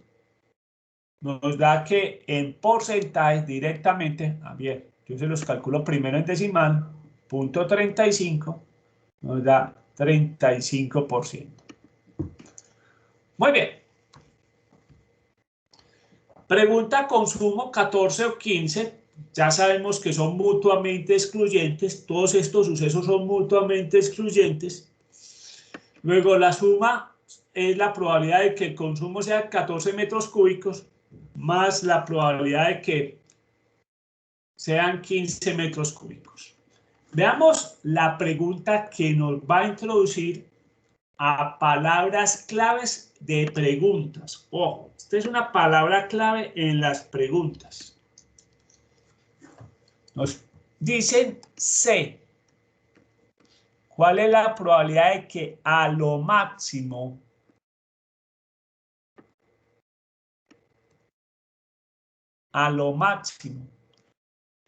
nos da que en porcentajes directamente, bien, Yo se los calculo primero en decimal, 0.35 nos da 35%. Muy bien. Pregunta consumo 14 o 15. Ya sabemos que son mutuamente excluyentes. Todos estos sucesos son mutuamente excluyentes. Luego la suma es la probabilidad de que el consumo sea 14 metros cúbicos más la probabilidad de que sean 15 metros cúbicos. Veamos la pregunta que nos va a introducir a palabras claves de preguntas. Ojo, esta es una palabra clave en las preguntas. Nos dicen C. ¿Cuál es la probabilidad de que a lo máximo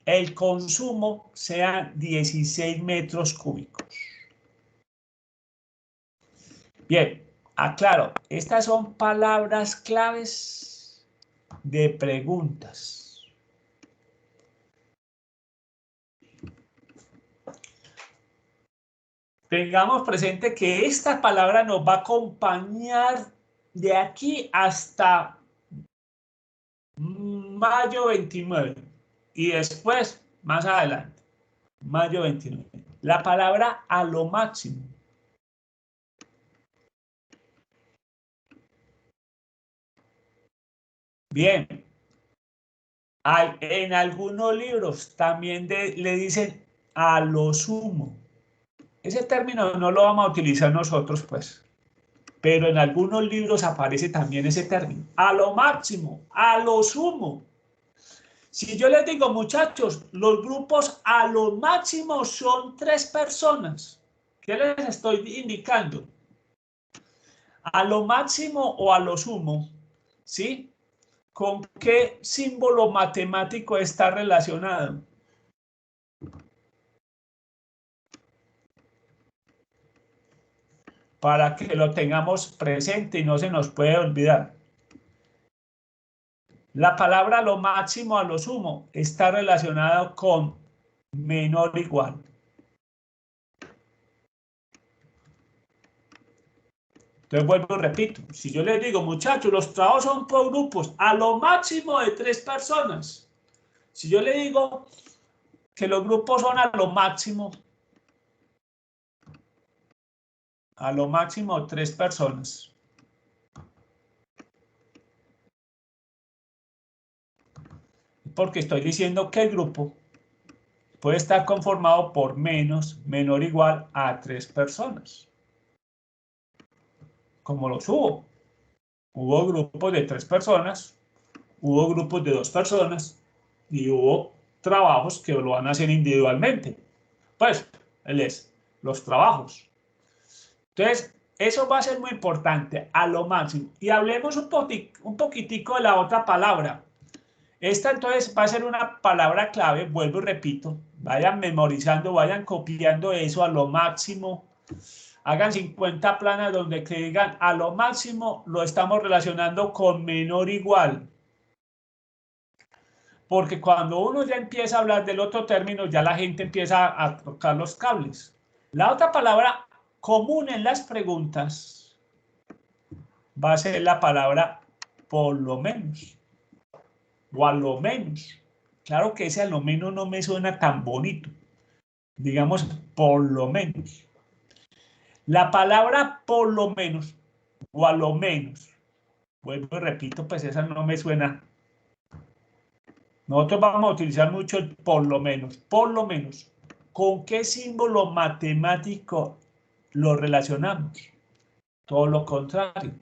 el consumo sea 16 metros cúbicos? Bien, aclaro, estas son palabras claves de preguntas. Tengamos presente que esta palabra nos va a acompañar de aquí hasta mayo 29 y después, más adelante, mayo 29. La palabra a lo máximo. Bien, en algunos libros también le dicen a lo sumo. Ese término no lo vamos a utilizar nosotros, pues, pero en algunos libros aparece también ese término. A lo máximo, a lo sumo. Si yo les digo, muchachos, los grupos a lo máximo son 3 personas, ¿qué les estoy indicando? A lo máximo o a lo sumo, ¿sí? ¿Con qué símbolo matemático está relacionado? Para que lo tengamos presente y no se nos puede olvidar. La palabra a lo máximo, a lo sumo, está relacionado con menor o igual. Entonces vuelvo y repito, si yo les digo, muchachos, los trabajos son por grupos, a lo máximo de 3 personas. Si yo le digo que los grupos son a lo máximo 3 personas. Porque estoy diciendo que el grupo puede estar conformado por menos, menor o igual a 3 personas. Como los hubo. Hubo grupos de 3 personas, hubo grupos de 2 personas y hubo trabajos que lo van a hacer individualmente. Pues, los trabajos. Entonces, eso va a ser muy importante, a lo máximo. Y hablemos un poquitico de la otra palabra. Esta entonces va a ser una palabra clave, vuelvo y repito, vayan memorizando, vayan copiando eso a lo máximo. Hagan 50 planas donde que digan a lo máximo lo estamos relacionando con menor o igual. Porque cuando uno ya empieza a hablar del otro término, ya la gente empieza a tocar los cables. La otra palabra común en las preguntas va a ser la palabra por lo menos o a lo menos. Claro que ese a lo menos no me suena tan bonito. Digamos por lo menos. La palabra por lo menos o a lo menos, vuelvo y repito, pues esa no me suena. Nosotros vamos a utilizar mucho el por lo menos. Por lo menos. ¿Con qué símbolo matemático lo relacionamos? Todo lo contrario.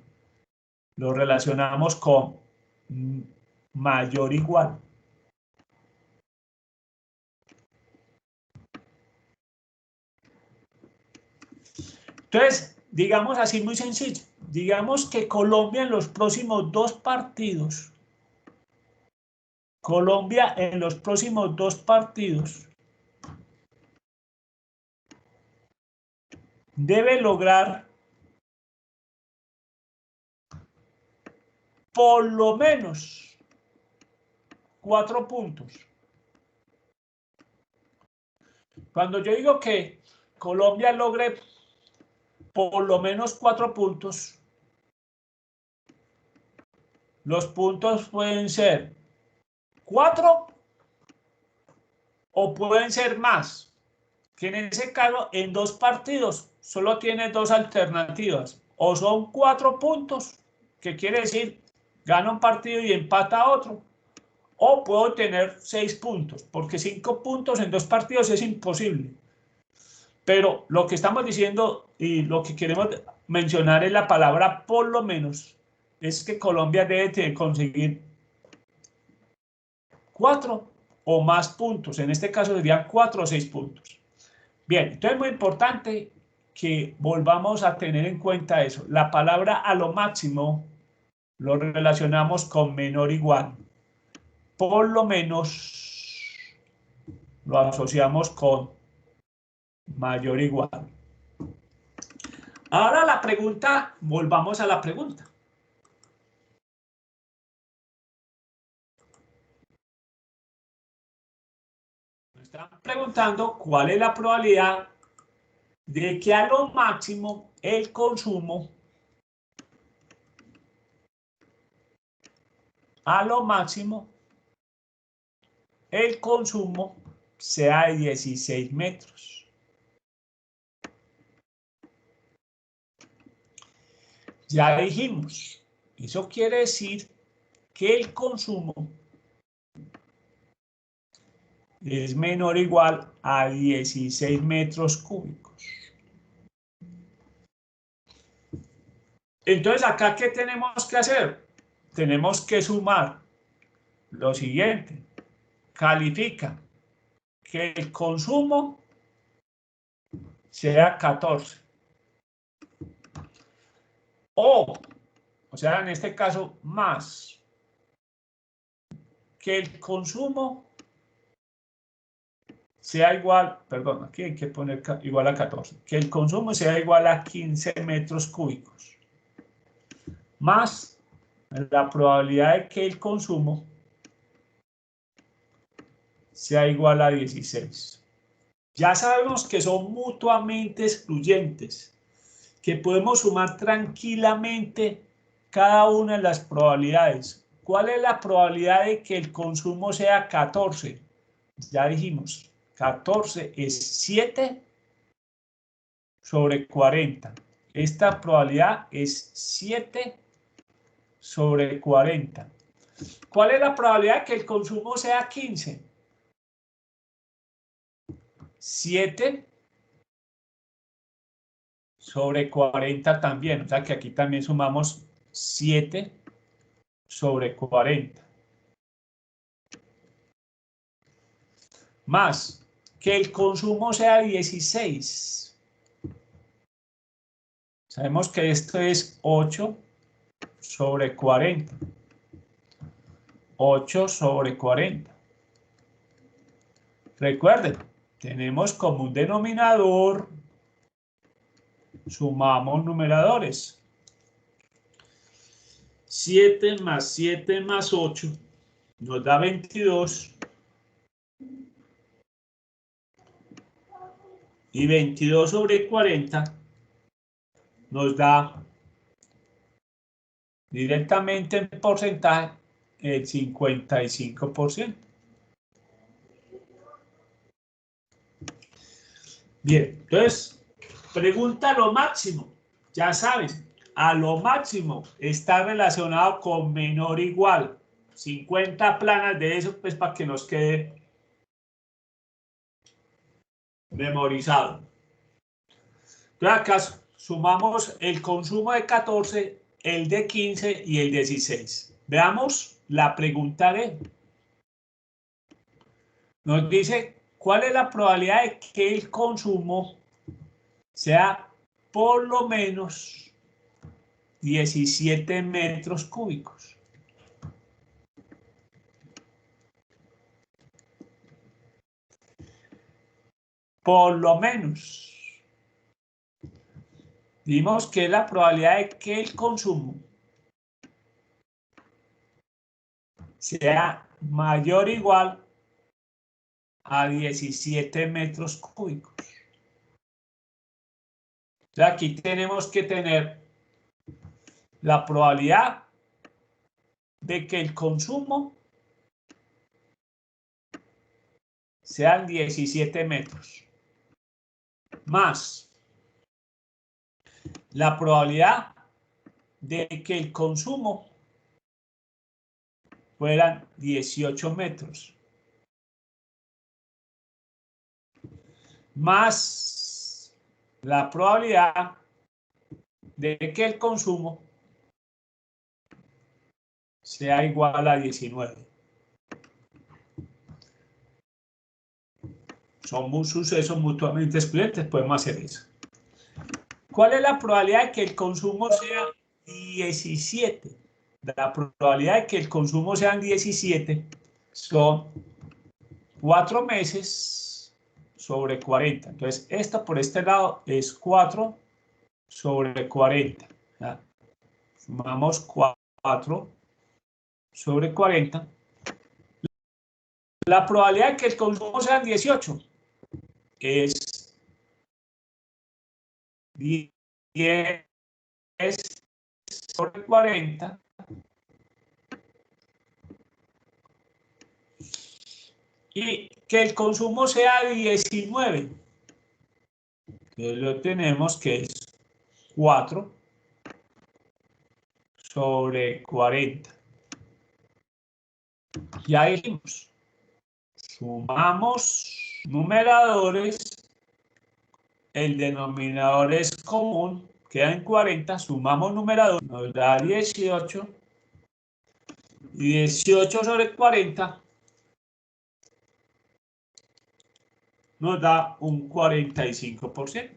Lo relacionamos con mayor o igual. Entonces, digamos así muy sencillo. Digamos que Colombia en los próximos 2 partidos, debe lograr por lo menos 4 puntos. Cuando yo digo que Colombia logre por lo menos 4 puntos, los puntos pueden ser 4 o pueden ser más, que en ese caso en 2 partidos solo tiene 2 alternativas, o son 4 puntos, que quiere decir gana un partido y empata otro, o puedo tener 6 puntos, porque 5 puntos en 2 partidos es imposible. Pero lo que estamos diciendo y lo que queremos mencionar es la palabra por lo menos, es que Colombia debe conseguir 4 o más puntos, en este caso serían 4 o 6 puntos. Bien, entonces es muy importante que volvamos a tener en cuenta eso. La palabra a lo máximo lo relacionamos con menor o igual. Por lo menos lo asociamos con mayor o igual. Ahora la pregunta, volvamos a la pregunta. Me están preguntando cuál es la probabilidad de que a lo máximo el consumo, sea de 16 metros. Ya dijimos, eso quiere decir que el consumo es menor o igual a 16 metros cúbicos. Entonces, acá, ¿qué tenemos que hacer? Tenemos que sumar lo siguiente. Califica que el consumo sea 14. O sea, en este caso, más que el consumo sea igual, perdón, aquí hay que poner igual a 14, que el consumo sea igual a 15 metros cúbicos, más la probabilidad de que el consumo sea igual a 16. Ya sabemos que son mutuamente excluyentes, que podemos sumar tranquilamente cada una de las probabilidades. ¿Cuál es la probabilidad de que el consumo sea 14? Ya dijimos, 14 es 7 sobre 40. Esta probabilidad es 7 sobre 40. ¿Cuál es la probabilidad de que el consumo sea 15? 7 sobre 40 también. O sea que aquí también sumamos 7 sobre 40. Más que el consumo sea 16. Sabemos que esto es 8 sobre 40. 8 sobre 40. Recuerden, tenemos como un denominador, sumamos numeradores. 7 más 7 más 8 nos da 22. Y 22 sobre 40 nos da directamente en porcentaje el 55%. Bien, entonces, pregunta a lo máximo. Ya saben, a lo máximo está relacionado con menor o igual. 50 planas de eso, pues para que nos quede memorizado. Entonces acá sumamos el consumo de 14, el de 15 y el 16. Veamos la pregunta D. Nos dice, ¿cuál es la probabilidad de que el consumo sea por lo menos 17 metros cúbicos? Por lo menos. Dimos que es la probabilidad de que el consumo sea mayor o igual a 17 metros cúbicos. Entonces aquí tenemos que tener la probabilidad de que el consumo sean 17 metros, más la probabilidad de que el consumo fueran 18 metros, más la probabilidad de que el consumo sea igual a 19. Son sucesos mutuamente excluyentes, podemos hacer eso. ¿Cuál es la probabilidad de que el consumo sea 17? La probabilidad de que el consumo sean 17 son 4 meses sobre 40. Entonces, esto por este lado es 4 sobre 40. ¿Ya? Sumamos 4 sobre 40. La probabilidad de que el consumo sean 18 es 10 sobre 40 y que el consumo sea 19. Entonces lo tenemos que es 4 sobre 40. Ya dijimos, sumamos numeradores, el denominador es común, queda en 40, sumamos numeradores, nos da 18, y 18 sobre 40 nos da un 45%.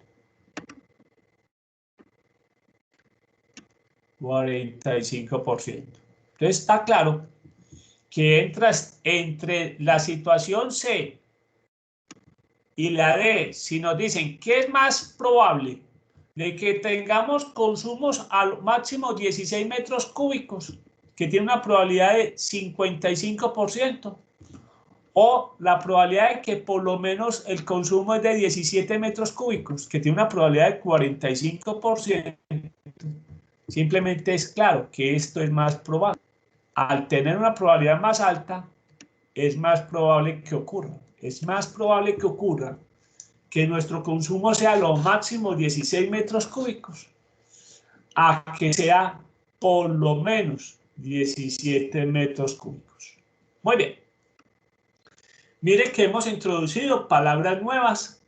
45%. Entonces está claro que entre la situación C y la D, si nos dicen qué es más probable de que tengamos consumos al máximo 16 metros cúbicos, que tiene una probabilidad de 55%, o la probabilidad de que por lo menos el consumo es de 17 metros cúbicos, que tiene una probabilidad de 45%, simplemente es claro que esto es más probable. Al tener una probabilidad más alta, es más probable que ocurra. Es más probable que ocurra que nuestro consumo sea lo máximo 16 metros cúbicos, a que sea por lo menos 17 metros cúbicos. Muy bien. Mire que hemos introducido palabras nuevas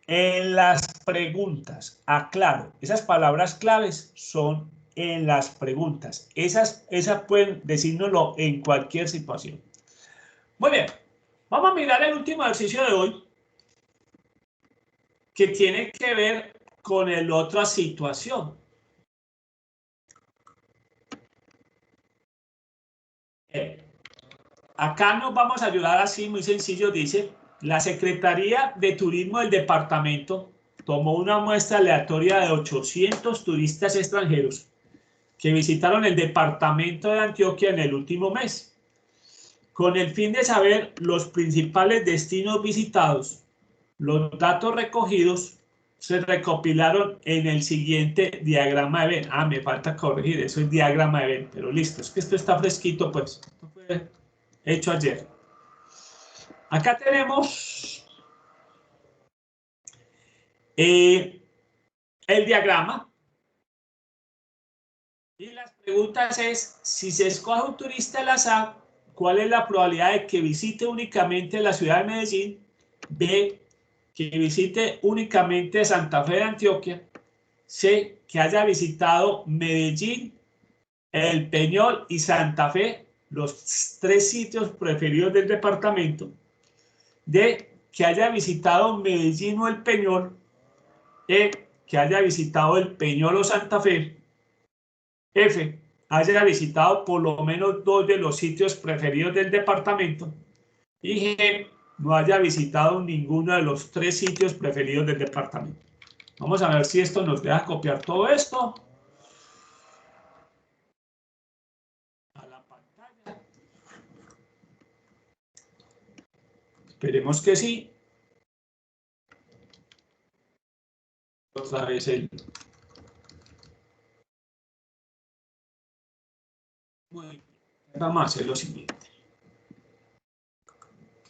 en las preguntas. Aclaro, esas palabras claves son en las preguntas. Esas pueden decírnoslo en cualquier situación. Muy bien, vamos a mirar el último ejercicio de hoy, que tiene que ver con la otra situación. Acá nos vamos a ayudar así, muy sencillo, dice, la Secretaría de Turismo del departamento tomó una muestra aleatoria de 800 turistas extranjeros que visitaron el departamento de Antioquia en el último mes. Con el fin de saber los principales destinos visitados, los datos recogidos se recopilaron en el siguiente diagrama de Venn. Ah, me falta corregir, eso es diagrama de Venn, pero listo, es que esto está fresquito, pues. Esto fue hecho ayer. Acá tenemos el diagrama. Y las preguntas es, si se escoge un turista al azar, ¿cuál es la probabilidad de que visite únicamente la ciudad de Medellín? B, que visite únicamente Santa Fe de Antioquia. C, que haya visitado Medellín, El Peñol y Santa Fe, los 3 sitios preferidos del departamento. D, que haya visitado Medellín o El Peñol. E, que haya visitado El Peñol o Santa Fe. F, haya visitado por lo menos 2 de los sitios preferidos del departamento. Y G, no haya visitado ninguno de los 3 sitios preferidos del departamento. Vamos a ver si esto nos deja copiar todo esto a la pantalla. Esperemos que sí. Otra vez el... Muy bien. Vamos a hacer lo siguiente.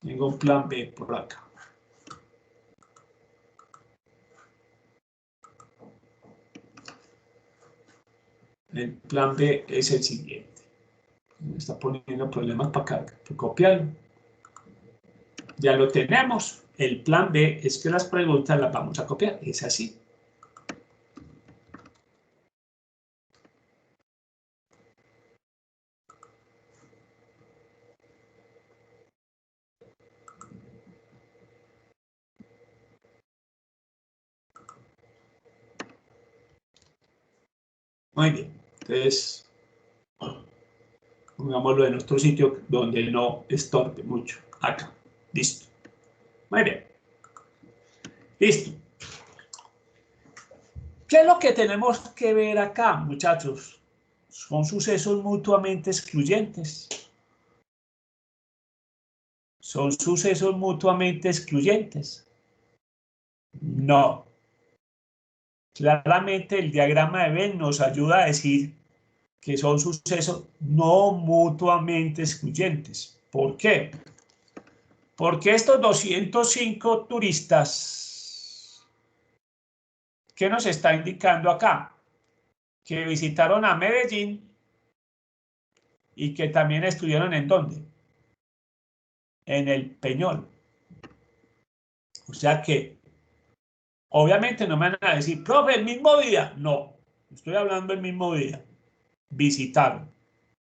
Tengo un plan B por acá. El plan B es el siguiente. Me está poniendo problemas para copiarlo. Ya lo tenemos. El plan B es que las preguntas las vamos a copiar. Es así. Muy bien. Entonces, pongámoslo en otro sitio donde no estorbe mucho. Acá. Listo. Muy bien. Listo. ¿Qué es lo que tenemos que ver acá, muchachos? Son sucesos mutuamente excluyentes. ¿Son sucesos mutuamente excluyentes? No. Claramente el diagrama de Venn nos ayuda a decir que son sucesos no mutuamente excluyentes. ¿Por qué? Porque estos 205 turistas, ¿qué nos está indicando acá? Que visitaron a Medellín y que también estuvieron ¿en dónde? En el Peñol. O sea que, obviamente no me van a decir, profe, el mismo día. No, estoy hablando el mismo día. Visitaron,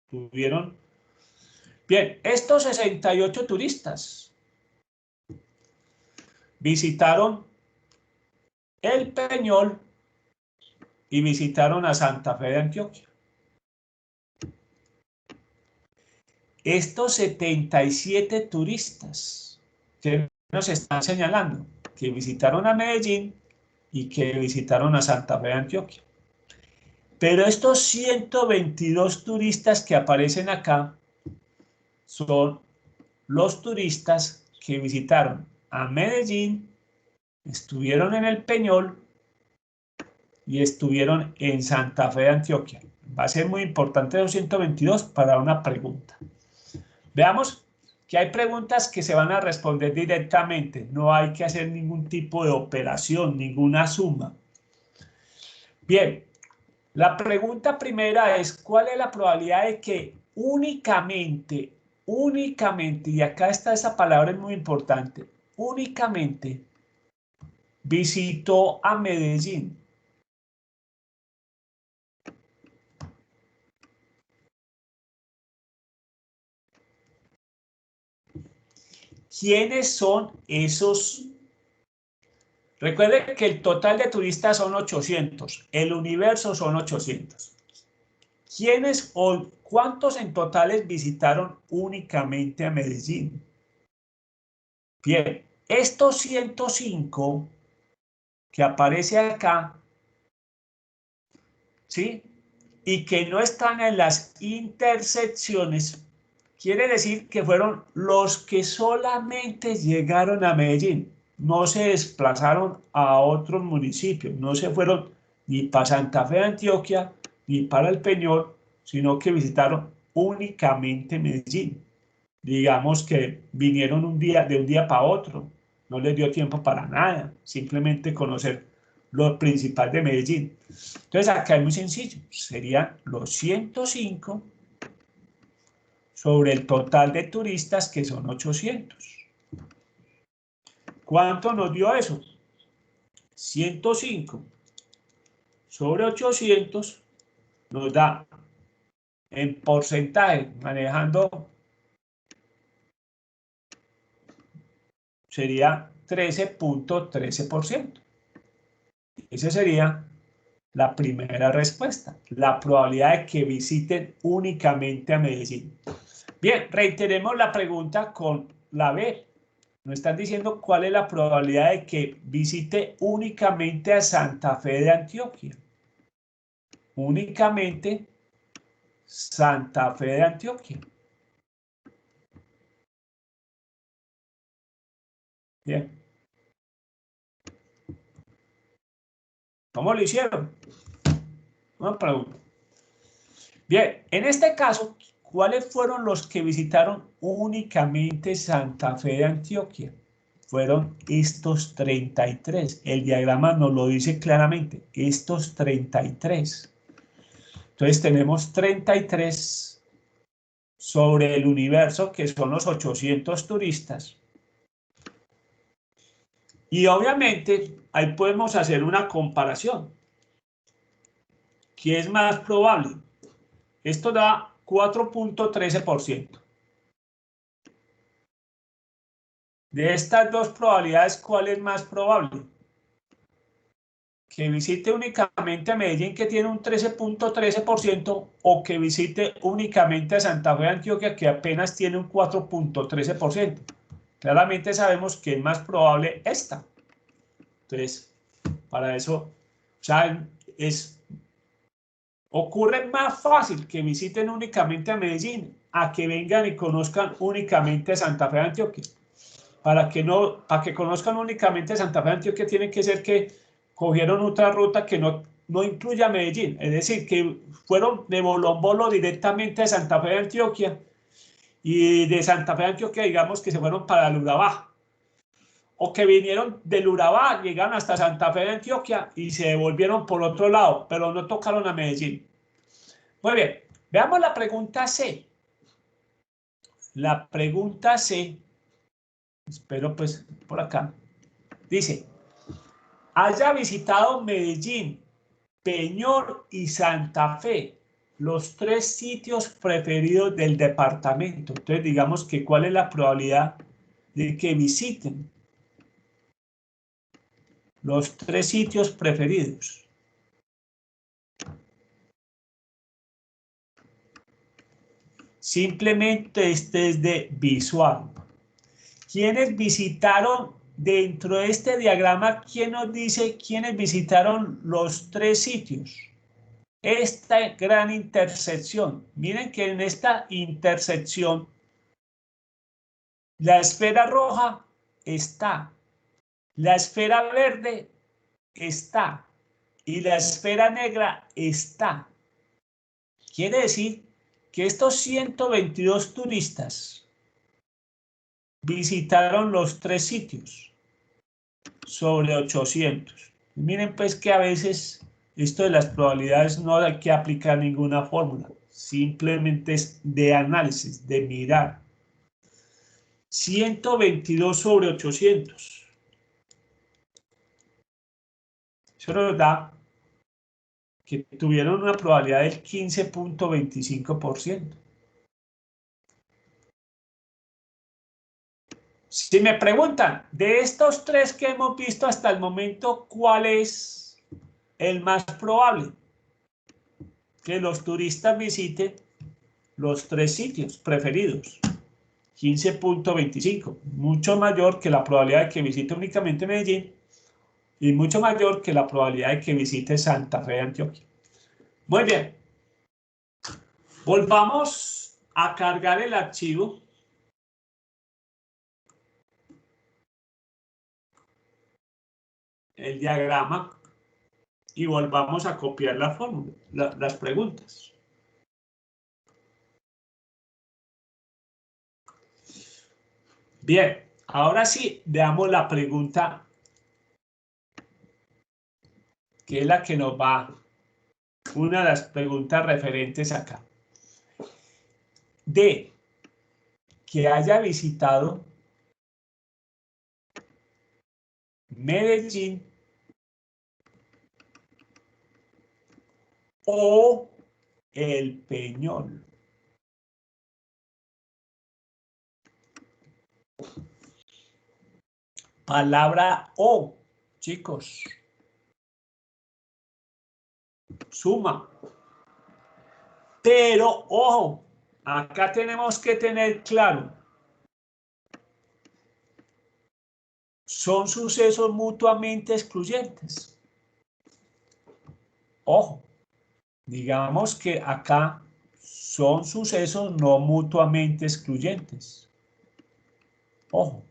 tuvieron. Bien, estos 68 turistas visitaron el Peñol y visitaron a Santa Fe de Antioquia. Estos 77 turistas que nos están señalando que visitaron a Medellín y que visitaron a Santa Fe de Antioquia. Pero estos 122 turistas que aparecen acá son los turistas que visitaron a Medellín, estuvieron en el Peñol y estuvieron en Santa Fe de Antioquia. Va a ser muy importante los 122 para una pregunta. Veamos que hay preguntas que se van a responder directamente. No hay que hacer ningún tipo de operación, ninguna suma. Bien, la pregunta primera es, ¿cuál es la probabilidad de que únicamente, y acá está esa palabra, es muy importante, únicamente visitó a Medellín? ¿Quiénes son esos? Recuerden que el total de turistas son 800, el universo son 800. ¿Quiénes o cuántos en totales visitaron únicamente a Medellín? Bien, estos 105 que aparece acá, ¿sí? Y que no están en las intersecciones, quiere decir que fueron los que solamente llegaron a Medellín, no se desplazaron a otros municipios, no se fueron ni para Santa Fe de Antioquia, ni para el Peñol, sino que visitaron únicamente Medellín. Digamos que vinieron de un día para otro, no les dio tiempo para nada, simplemente conocer lo principal de Medellín. Entonces acá es muy sencillo, serían los 105 sobre el total de turistas que son 800. ¿Cuánto nos dio eso? 105 sobre 800 nos da en porcentaje, manejando, sería 13.13%. Esa sería la primera respuesta, la probabilidad de que visiten únicamente a Medellín. Bien, reiteremos la pregunta con la B. Nos están diciendo cuál es la probabilidad de que visite únicamente a Santa Fe de Antioquia. Únicamente Santa Fe de Antioquia. Bien. ¿Cómo lo hicieron? Una pregunta. Bien, en este caso, ¿cuáles fueron los que visitaron únicamente Santa Fe de Antioquia? Fueron estos 33. El diagrama nos lo dice claramente, estos 33. Entonces tenemos 33 sobre el universo, que son los 800 turistas. Y obviamente ahí podemos hacer una comparación. ¿Qué es más probable? Esto da 4.13%. De estas dos probabilidades, ¿cuál es más probable? Que visite únicamente a Medellín, que tiene un 13.13%, o que visite únicamente a Santa Fe de Antioquia, que apenas tiene un 4.13%. Claramente sabemos que es más probable esta. Entonces, para eso, o sea, ocurre más fácil que visiten únicamente a Medellín, a que vengan y conozcan únicamente a Santa Fe de Antioquia. Para que conozcan únicamente Santa Fe de Antioquia, tiene que ser que cogieron otra ruta que no incluya Medellín, es decir, que fueron de Bolo directamente a Santa Fe de Antioquia, y de Santa Fe de Antioquia, digamos que se fueron para el Urabá, o que vinieron del Urabá, llegaron hasta Santa Fe de Antioquia y se devolvieron por otro lado, pero no tocaron a Medellín. Muy bien, veamos la pregunta C. La pregunta C, espero pues por acá, dice: haya visitado Medellín, Peñol y Santa Fe, los 3 sitios preferidos del departamento. Entonces, digamos que ¿cuál es la probabilidad de que visiten los 3 sitios preferidos? Simplemente este es de visual. ¿Quiénes visitaron dentro de este diagrama? ¿Quién nos dice quiénes visitaron los 3 sitios? Esta gran intersección. Miren que en esta intersección la esfera roja está, la esfera verde está y la esfera negra está. Quiere decir que estos 122 turistas visitaron los 3 sitios sobre 800. Miren pues que a veces esto de las probabilidades no hay que aplicar ninguna fórmula, simplemente es de análisis, de mirar. 122 sobre 800. Eso nos da que tuvieron una probabilidad del 15.25%. Si me preguntan, de estos 3 que hemos visto hasta el momento, ¿cuál es el más probable? Que los turistas visiten los 3 sitios preferidos. 15.25, mucho mayor que la probabilidad de que visite únicamente Medellín y mucho mayor que la probabilidad de que visite Santa Fe de Antioquia. Muy bien. Volvamos a cargar el archivo. El diagrama, y volvamos a copiar la fórmula, las preguntas. Bien, ahora sí, veamos la pregunta, que es la que nos va, una de las preguntas referentes acá. D, que haya visitado Medellín o el Peñol. Palabra O, chicos. Suma. Pero, ojo, acá tenemos que tener claro, son sucesos mutuamente excluyentes. Ojo, digamos que acá son sucesos no mutuamente excluyentes. Ojo,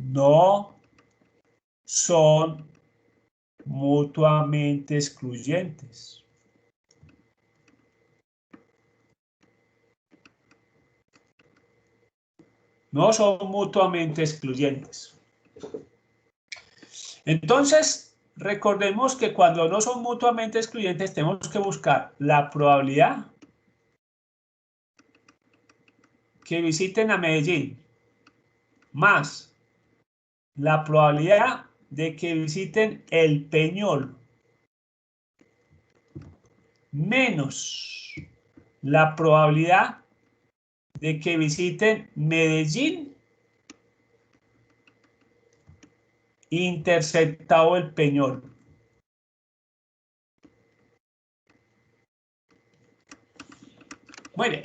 no son mutuamente excluyentes. No son mutuamente excluyentes. Entonces, recordemos que cuando no son mutuamente excluyentes, tenemos que buscar la probabilidad que visiten a Medellín más la probabilidad de que visiten el Peñol menos la probabilidad de que visiten Medellín interceptado el Peñol. Muy bien.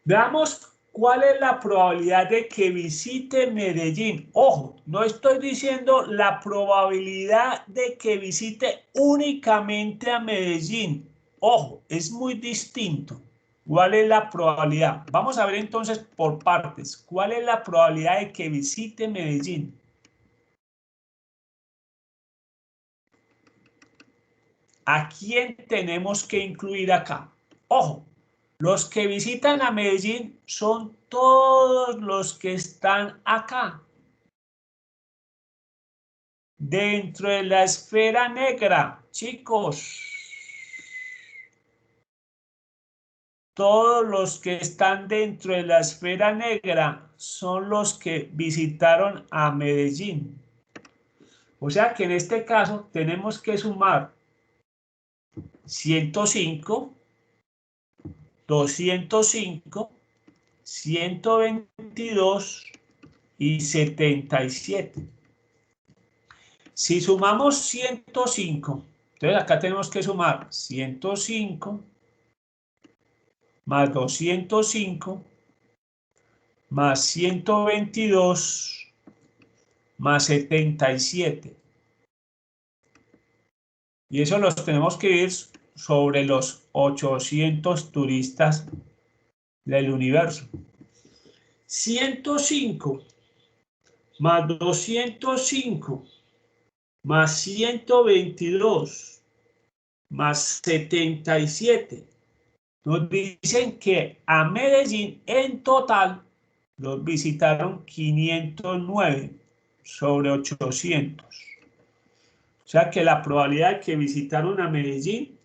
Veamos cuál es la probabilidad de que visite Medellín. Ojo, no estoy diciendo la probabilidad de que visite únicamente a Medellín. Ojo, es muy distinto. ¿Cuál es la probabilidad? Vamos a ver entonces por partes. ¿Cuál es la probabilidad de que visite Medellín? ¿A quién tenemos que incluir acá? Ojo, los que visitan a Medellín son todos los que están acá, dentro de la esfera negra, chicos. Todos los que están dentro de la esfera negra son los que visitaron a Medellín. O sea que en este caso tenemos que sumar 105, 205, 122 y 77. Si sumamos 105, entonces acá tenemos que sumar 105 más 205 más 122 más 77. Y eso los tenemos que ir sobre los 800 turistas del universo. 105 más 205 más 122 más 77 nos dicen que a Medellín en total los visitaron 509 sobre 800. O sea que la probabilidad de que visitaron a Medellín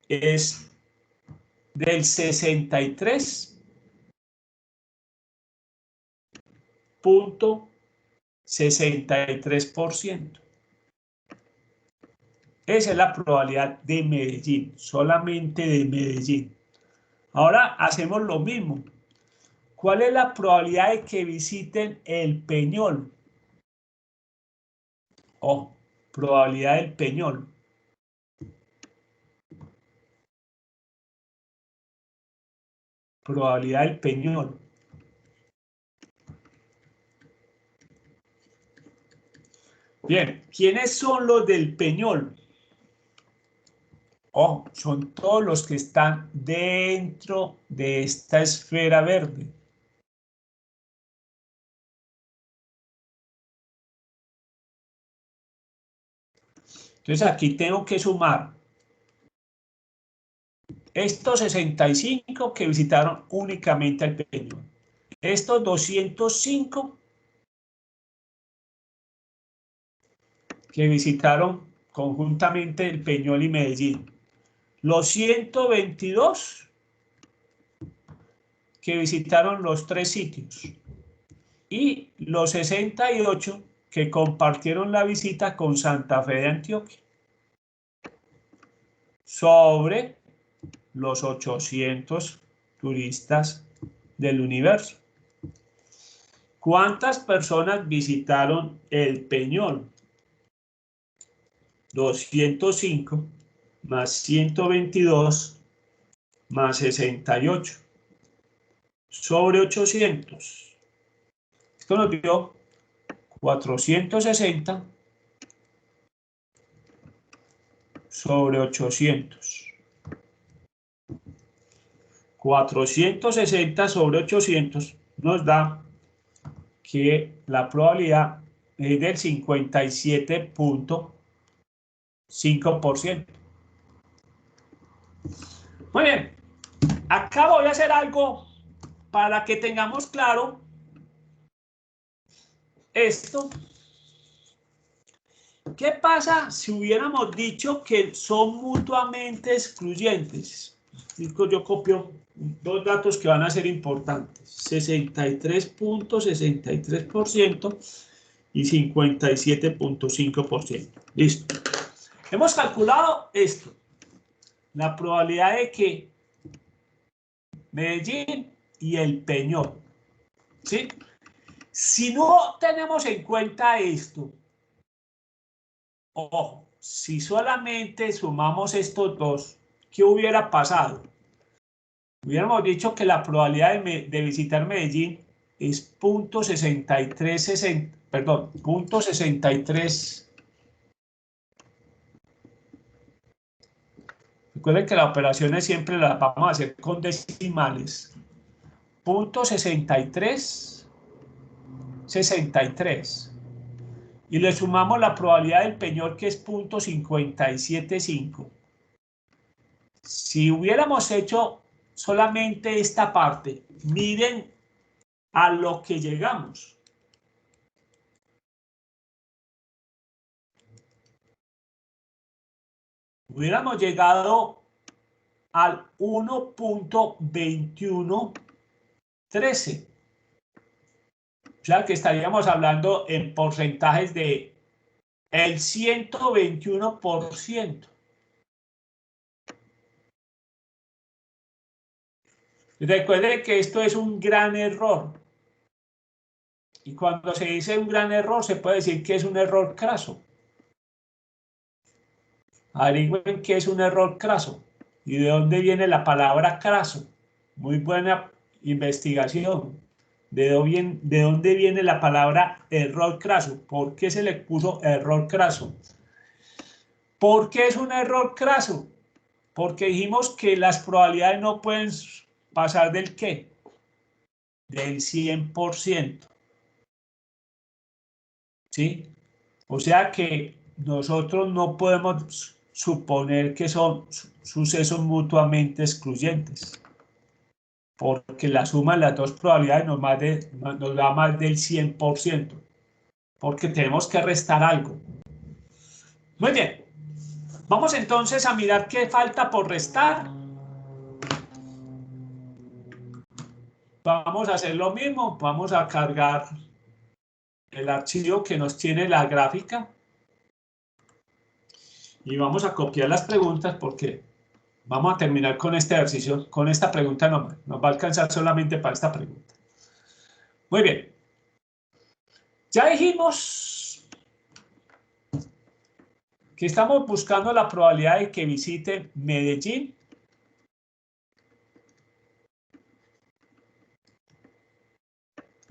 es del 63.63%. Esa es la probabilidad de Medellín, solamente de Medellín. Ahora hacemos lo mismo. ¿Cuál es la probabilidad de que visiten el Peñol? Oh, probabilidad del Peñol. Probabilidad del Peñol. Bien, ¿quiénes son los del Peñol? Oh, son todos los que están dentro de esta esfera verde. Entonces aquí tengo que sumar estos 65 que visitaron únicamente al Peñol. Estos 205 que visitaron conjuntamente el Peñol y Medellín. Los 122 que visitaron los tres sitios. Y los 68 que compartieron la visita con Santa Fe de Antioquia. Sobre los 800 turistas del universo. ¿Cuántas personas visitaron el Peñol? 205 más 122 más 68 sobre 800. Esto nos dio 460 sobre 800. 460 sobre 800 nos da que la probabilidad es del 57.5%. Muy bien, acá voy a hacer algo para que tengamos claro esto. ¿Qué pasa si hubiéramos dicho que son mutuamente excluyentes? Yo copio dos datos que van a ser importantes: 63.63% y 57.5%. Listo. Hemos calculado esto. La probabilidad de que Medellín y el Peñol, ¿sí? Si no tenemos en cuenta esto, ojo, si solamente sumamos estos dos, ¿qué hubiera pasado? Hubiéramos dicho que la probabilidad de visitar Medellín es 0.63. Recuerden que las operaciones siempre las vamos a hacer con decimales. 0.63. Y le sumamos la probabilidad del Peñol, que es 0.575. Si hubiéramos hecho solamente esta parte, miren a lo que llegamos. Hubiéramos llegado al 1.2113. O sea que estaríamos hablando en porcentajes de el 121%. Recuerden que esto es un gran error. Y cuando se dice un gran error, se puede decir que es un error craso. Averigüen qué es un error craso y de dónde viene la palabra craso. Muy buena investigación. ¿De dónde viene la palabra error craso? ¿Por qué se le puso error craso? ¿Por qué es un error craso? Porque dijimos que las probabilidades no pueden pasar del ¿qué? Del 100%. ¿Sí? O sea que nosotros no podemos suponer que son sucesos mutuamente excluyentes, porque la suma de las dos probabilidades nos da más del 100%, porque tenemos que restar algo. Muy bien, vamos entonces a mirar qué falta por restar. Vamos a hacer lo mismo, vamos a cargar el archivo que nos tiene la gráfica y vamos a copiar las preguntas, porque vamos a terminar con este ejercicio. Con esta pregunta nos va a alcanzar solamente para esta pregunta. Muy bien. Ya dijimos que estamos buscando la probabilidad de que visite Medellín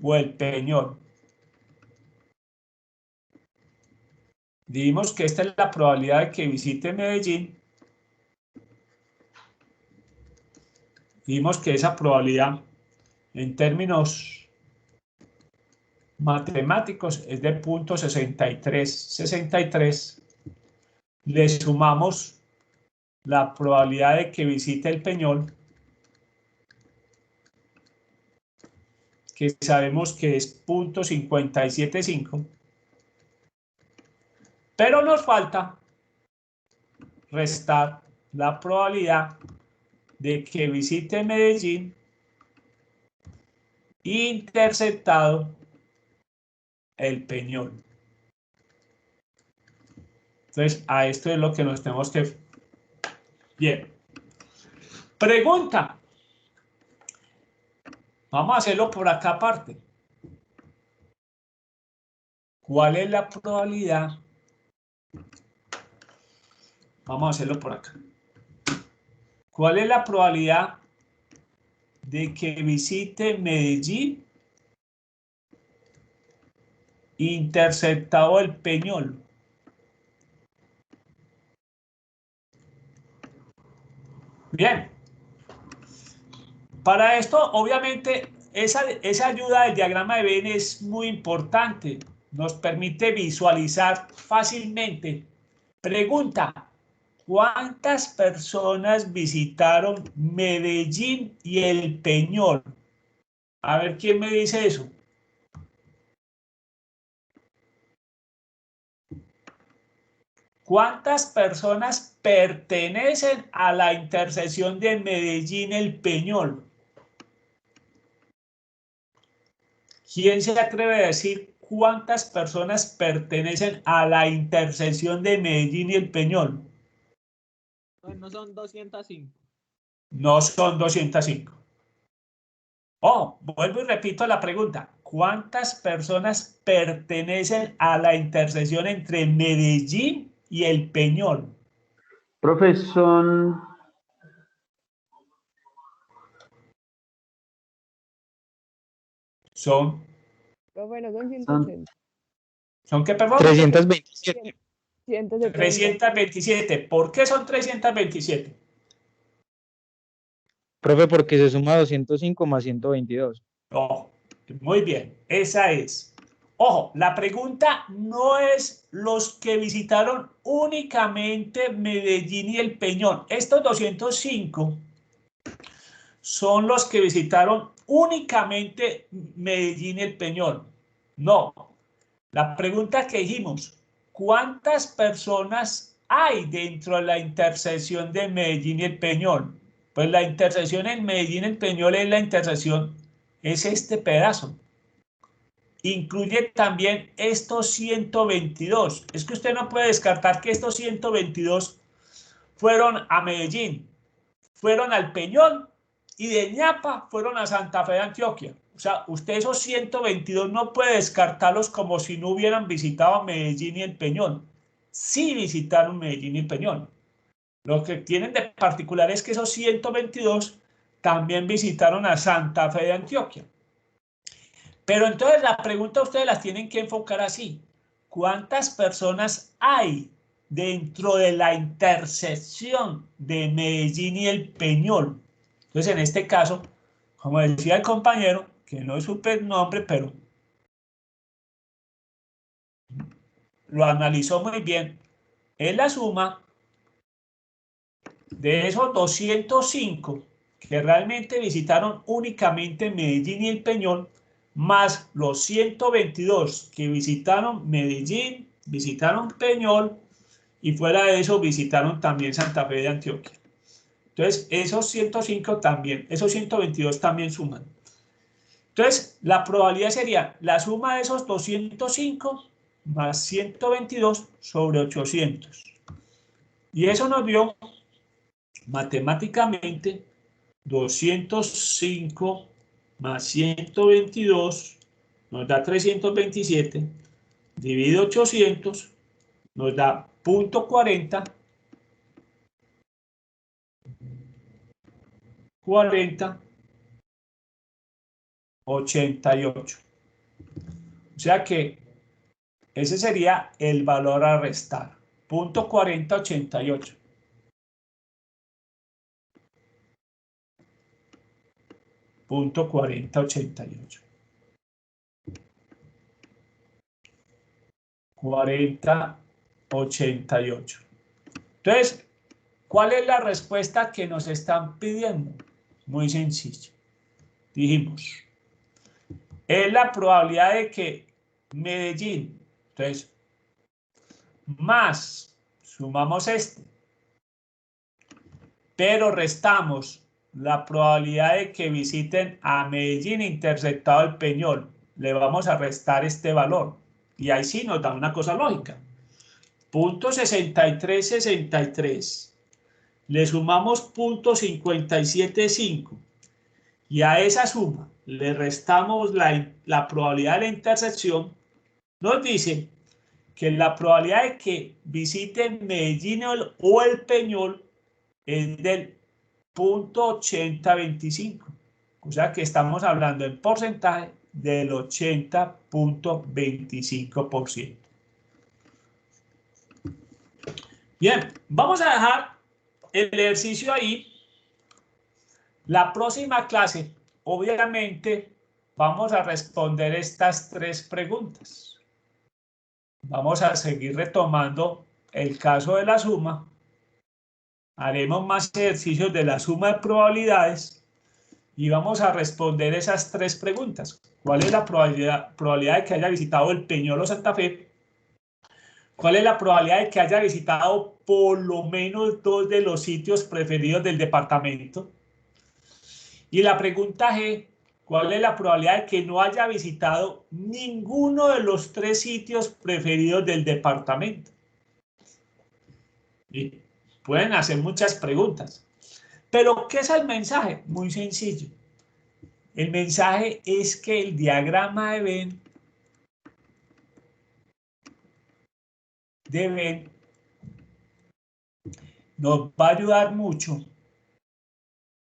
o el Peñol. Dijimos que esta es la probabilidad de que visite Medellín. Dijimos que esa probabilidad, en términos matemáticos, es de 0.6363. Le sumamos la probabilidad de que visite el Peñol, que sabemos que es 0.575. Pero nos falta restar la probabilidad de que visite Medellín interceptado el Peñol. Entonces, a esto es lo que nos tenemos que... Bien. Pregunta. Vamos a hacerlo por acá aparte. ¿Cuál es la probabilidad? Vamos a hacerlo por acá. ¿Cuál es la probabilidad de que visite Medellín interceptado el Peñol? Bien. Para esto, obviamente, esa ayuda del diagrama de Venn es muy importante. Nos permite visualizar fácilmente. Pregunta, ¿cuántas personas visitaron Medellín y El Peñol? A ver, ¿quién me dice eso? ¿Cuántas personas pertenecen a la intersección de Medellín-El Peñol? ¿Quién se atreve a decir cuántas personas pertenecen a la intersección de Medellín y El Peñol? No son 205. No son 205. Oh, vuelvo y repito la pregunta. ¿Cuántas personas pertenecen a la intersección entre Medellín y El Peñol? Profe, son Bueno, son 180. ¿Son qué, perdón? 327. 170. 327. ¿Por qué son 327? Profe, porque se suma 205 más 122. Oh, muy bien, esa es. Ojo, la pregunta no es los que visitaron únicamente Medellín y El Peñón. Estos 205 son los que visitaron únicamente Medellín y El Peñón. No, la pregunta que dijimos, ¿cuántas personas hay dentro de la intersección de Medellín y El Peñón? Pues la intersección en Medellín y El Peñón es la intersección, es este pedazo. Incluye también estos 122. Es que usted no puede descartar que estos 122 fueron a Medellín, fueron al Peñón y de Ñapa fueron a Santa Fe de Antioquia. O sea, usted esos 122 no puede descartarlos como si no hubieran visitado Medellín y el Peñón. Sí visitaron Medellín y el Peñón. Lo que tienen de particular es que esos 122 también visitaron a Santa Fe de Antioquia. Pero entonces la pregunta ustedes las tienen que enfocar así. ¿Cuántas personas hay dentro de la intersección de Medellín y el Peñol? Entonces en este caso, como decía el compañero, que no es su nombre, pero lo analizó muy bien, es la suma de esos 205 que realmente visitaron únicamente Medellín y el Peñol, más los 122 que visitaron Medellín, visitaron Peñol y fuera de eso visitaron también Santa Fe de Antioquia. Entonces, esos 105 también, esos 122 también suman. Entonces, la probabilidad sería la suma de esos 205 más 122 sobre 800. Y eso nos dio matemáticamente 205 más 122 nos da 327, dividido 800 nos da 0.40, 40, 88. O sea que ese sería el valor a restar, 0.4088. Punto 4088. 4088. Entonces, ¿cuál es la respuesta que nos están pidiendo? Muy sencillo. Dijimos, es la probabilidad de que Medellín, entonces, más, sumamos este, pero restamos la probabilidad de que visiten a Medellín intersectado el Peñol. Le vamos a restar este valor. Y ahí sí nos da una cosa lógica. 0.6363. Le sumamos 0.575. Y a esa suma le restamos la probabilidad de la intersección. Nos dice que la probabilidad de que visiten Medellín o el Peñol es del 0.8025. O sea que estamos hablando en porcentaje del 80.25%. Bien, vamos a dejar el ejercicio ahí La próxima clase, obviamente, vamos a responder estas 3 preguntas. Vamos a seguir retomando el caso de la suma. Haremos más ejercicios de la suma de probabilidades y vamos a responder esas 3 preguntas. ¿Cuál es la probabilidad de que haya visitado el Peñolo Santa Fe? ¿Cuál es la probabilidad de que haya visitado por lo menos 2 de los sitios preferidos del departamento? Y la pregunta G, ¿cuál es la probabilidad de que no haya visitado ninguno de los 3 sitios preferidos del departamento? Y pueden hacer muchas preguntas. Pero, ¿qué es el mensaje? Muy sencillo. El mensaje es que el diagrama de Venn nos va a ayudar mucho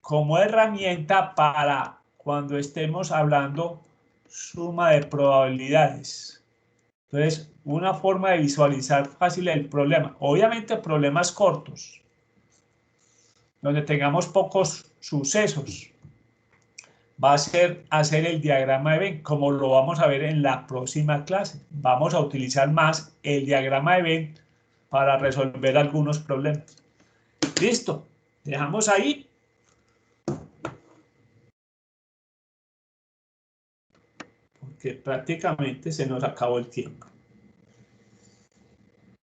como herramienta para cuando estemos hablando suma de probabilidades. Entonces, una forma de visualizar fácil el problema. Obviamente, problemas cortos, donde tengamos pocos sucesos, va a ser hacer el diagrama de Venn, como lo vamos a ver en la próxima clase. Vamos a utilizar más el diagrama de Venn para resolver algunos problemas. Listo, dejamos ahí. Porque prácticamente se nos acabó el tiempo.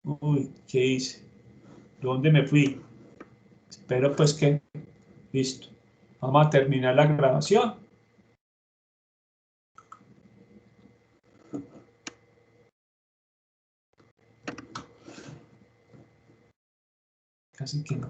Uy, ¿qué hice? ¿Dónde me fui? Espero pues que... Listo. Vamos a terminar la grabación. Casi que no.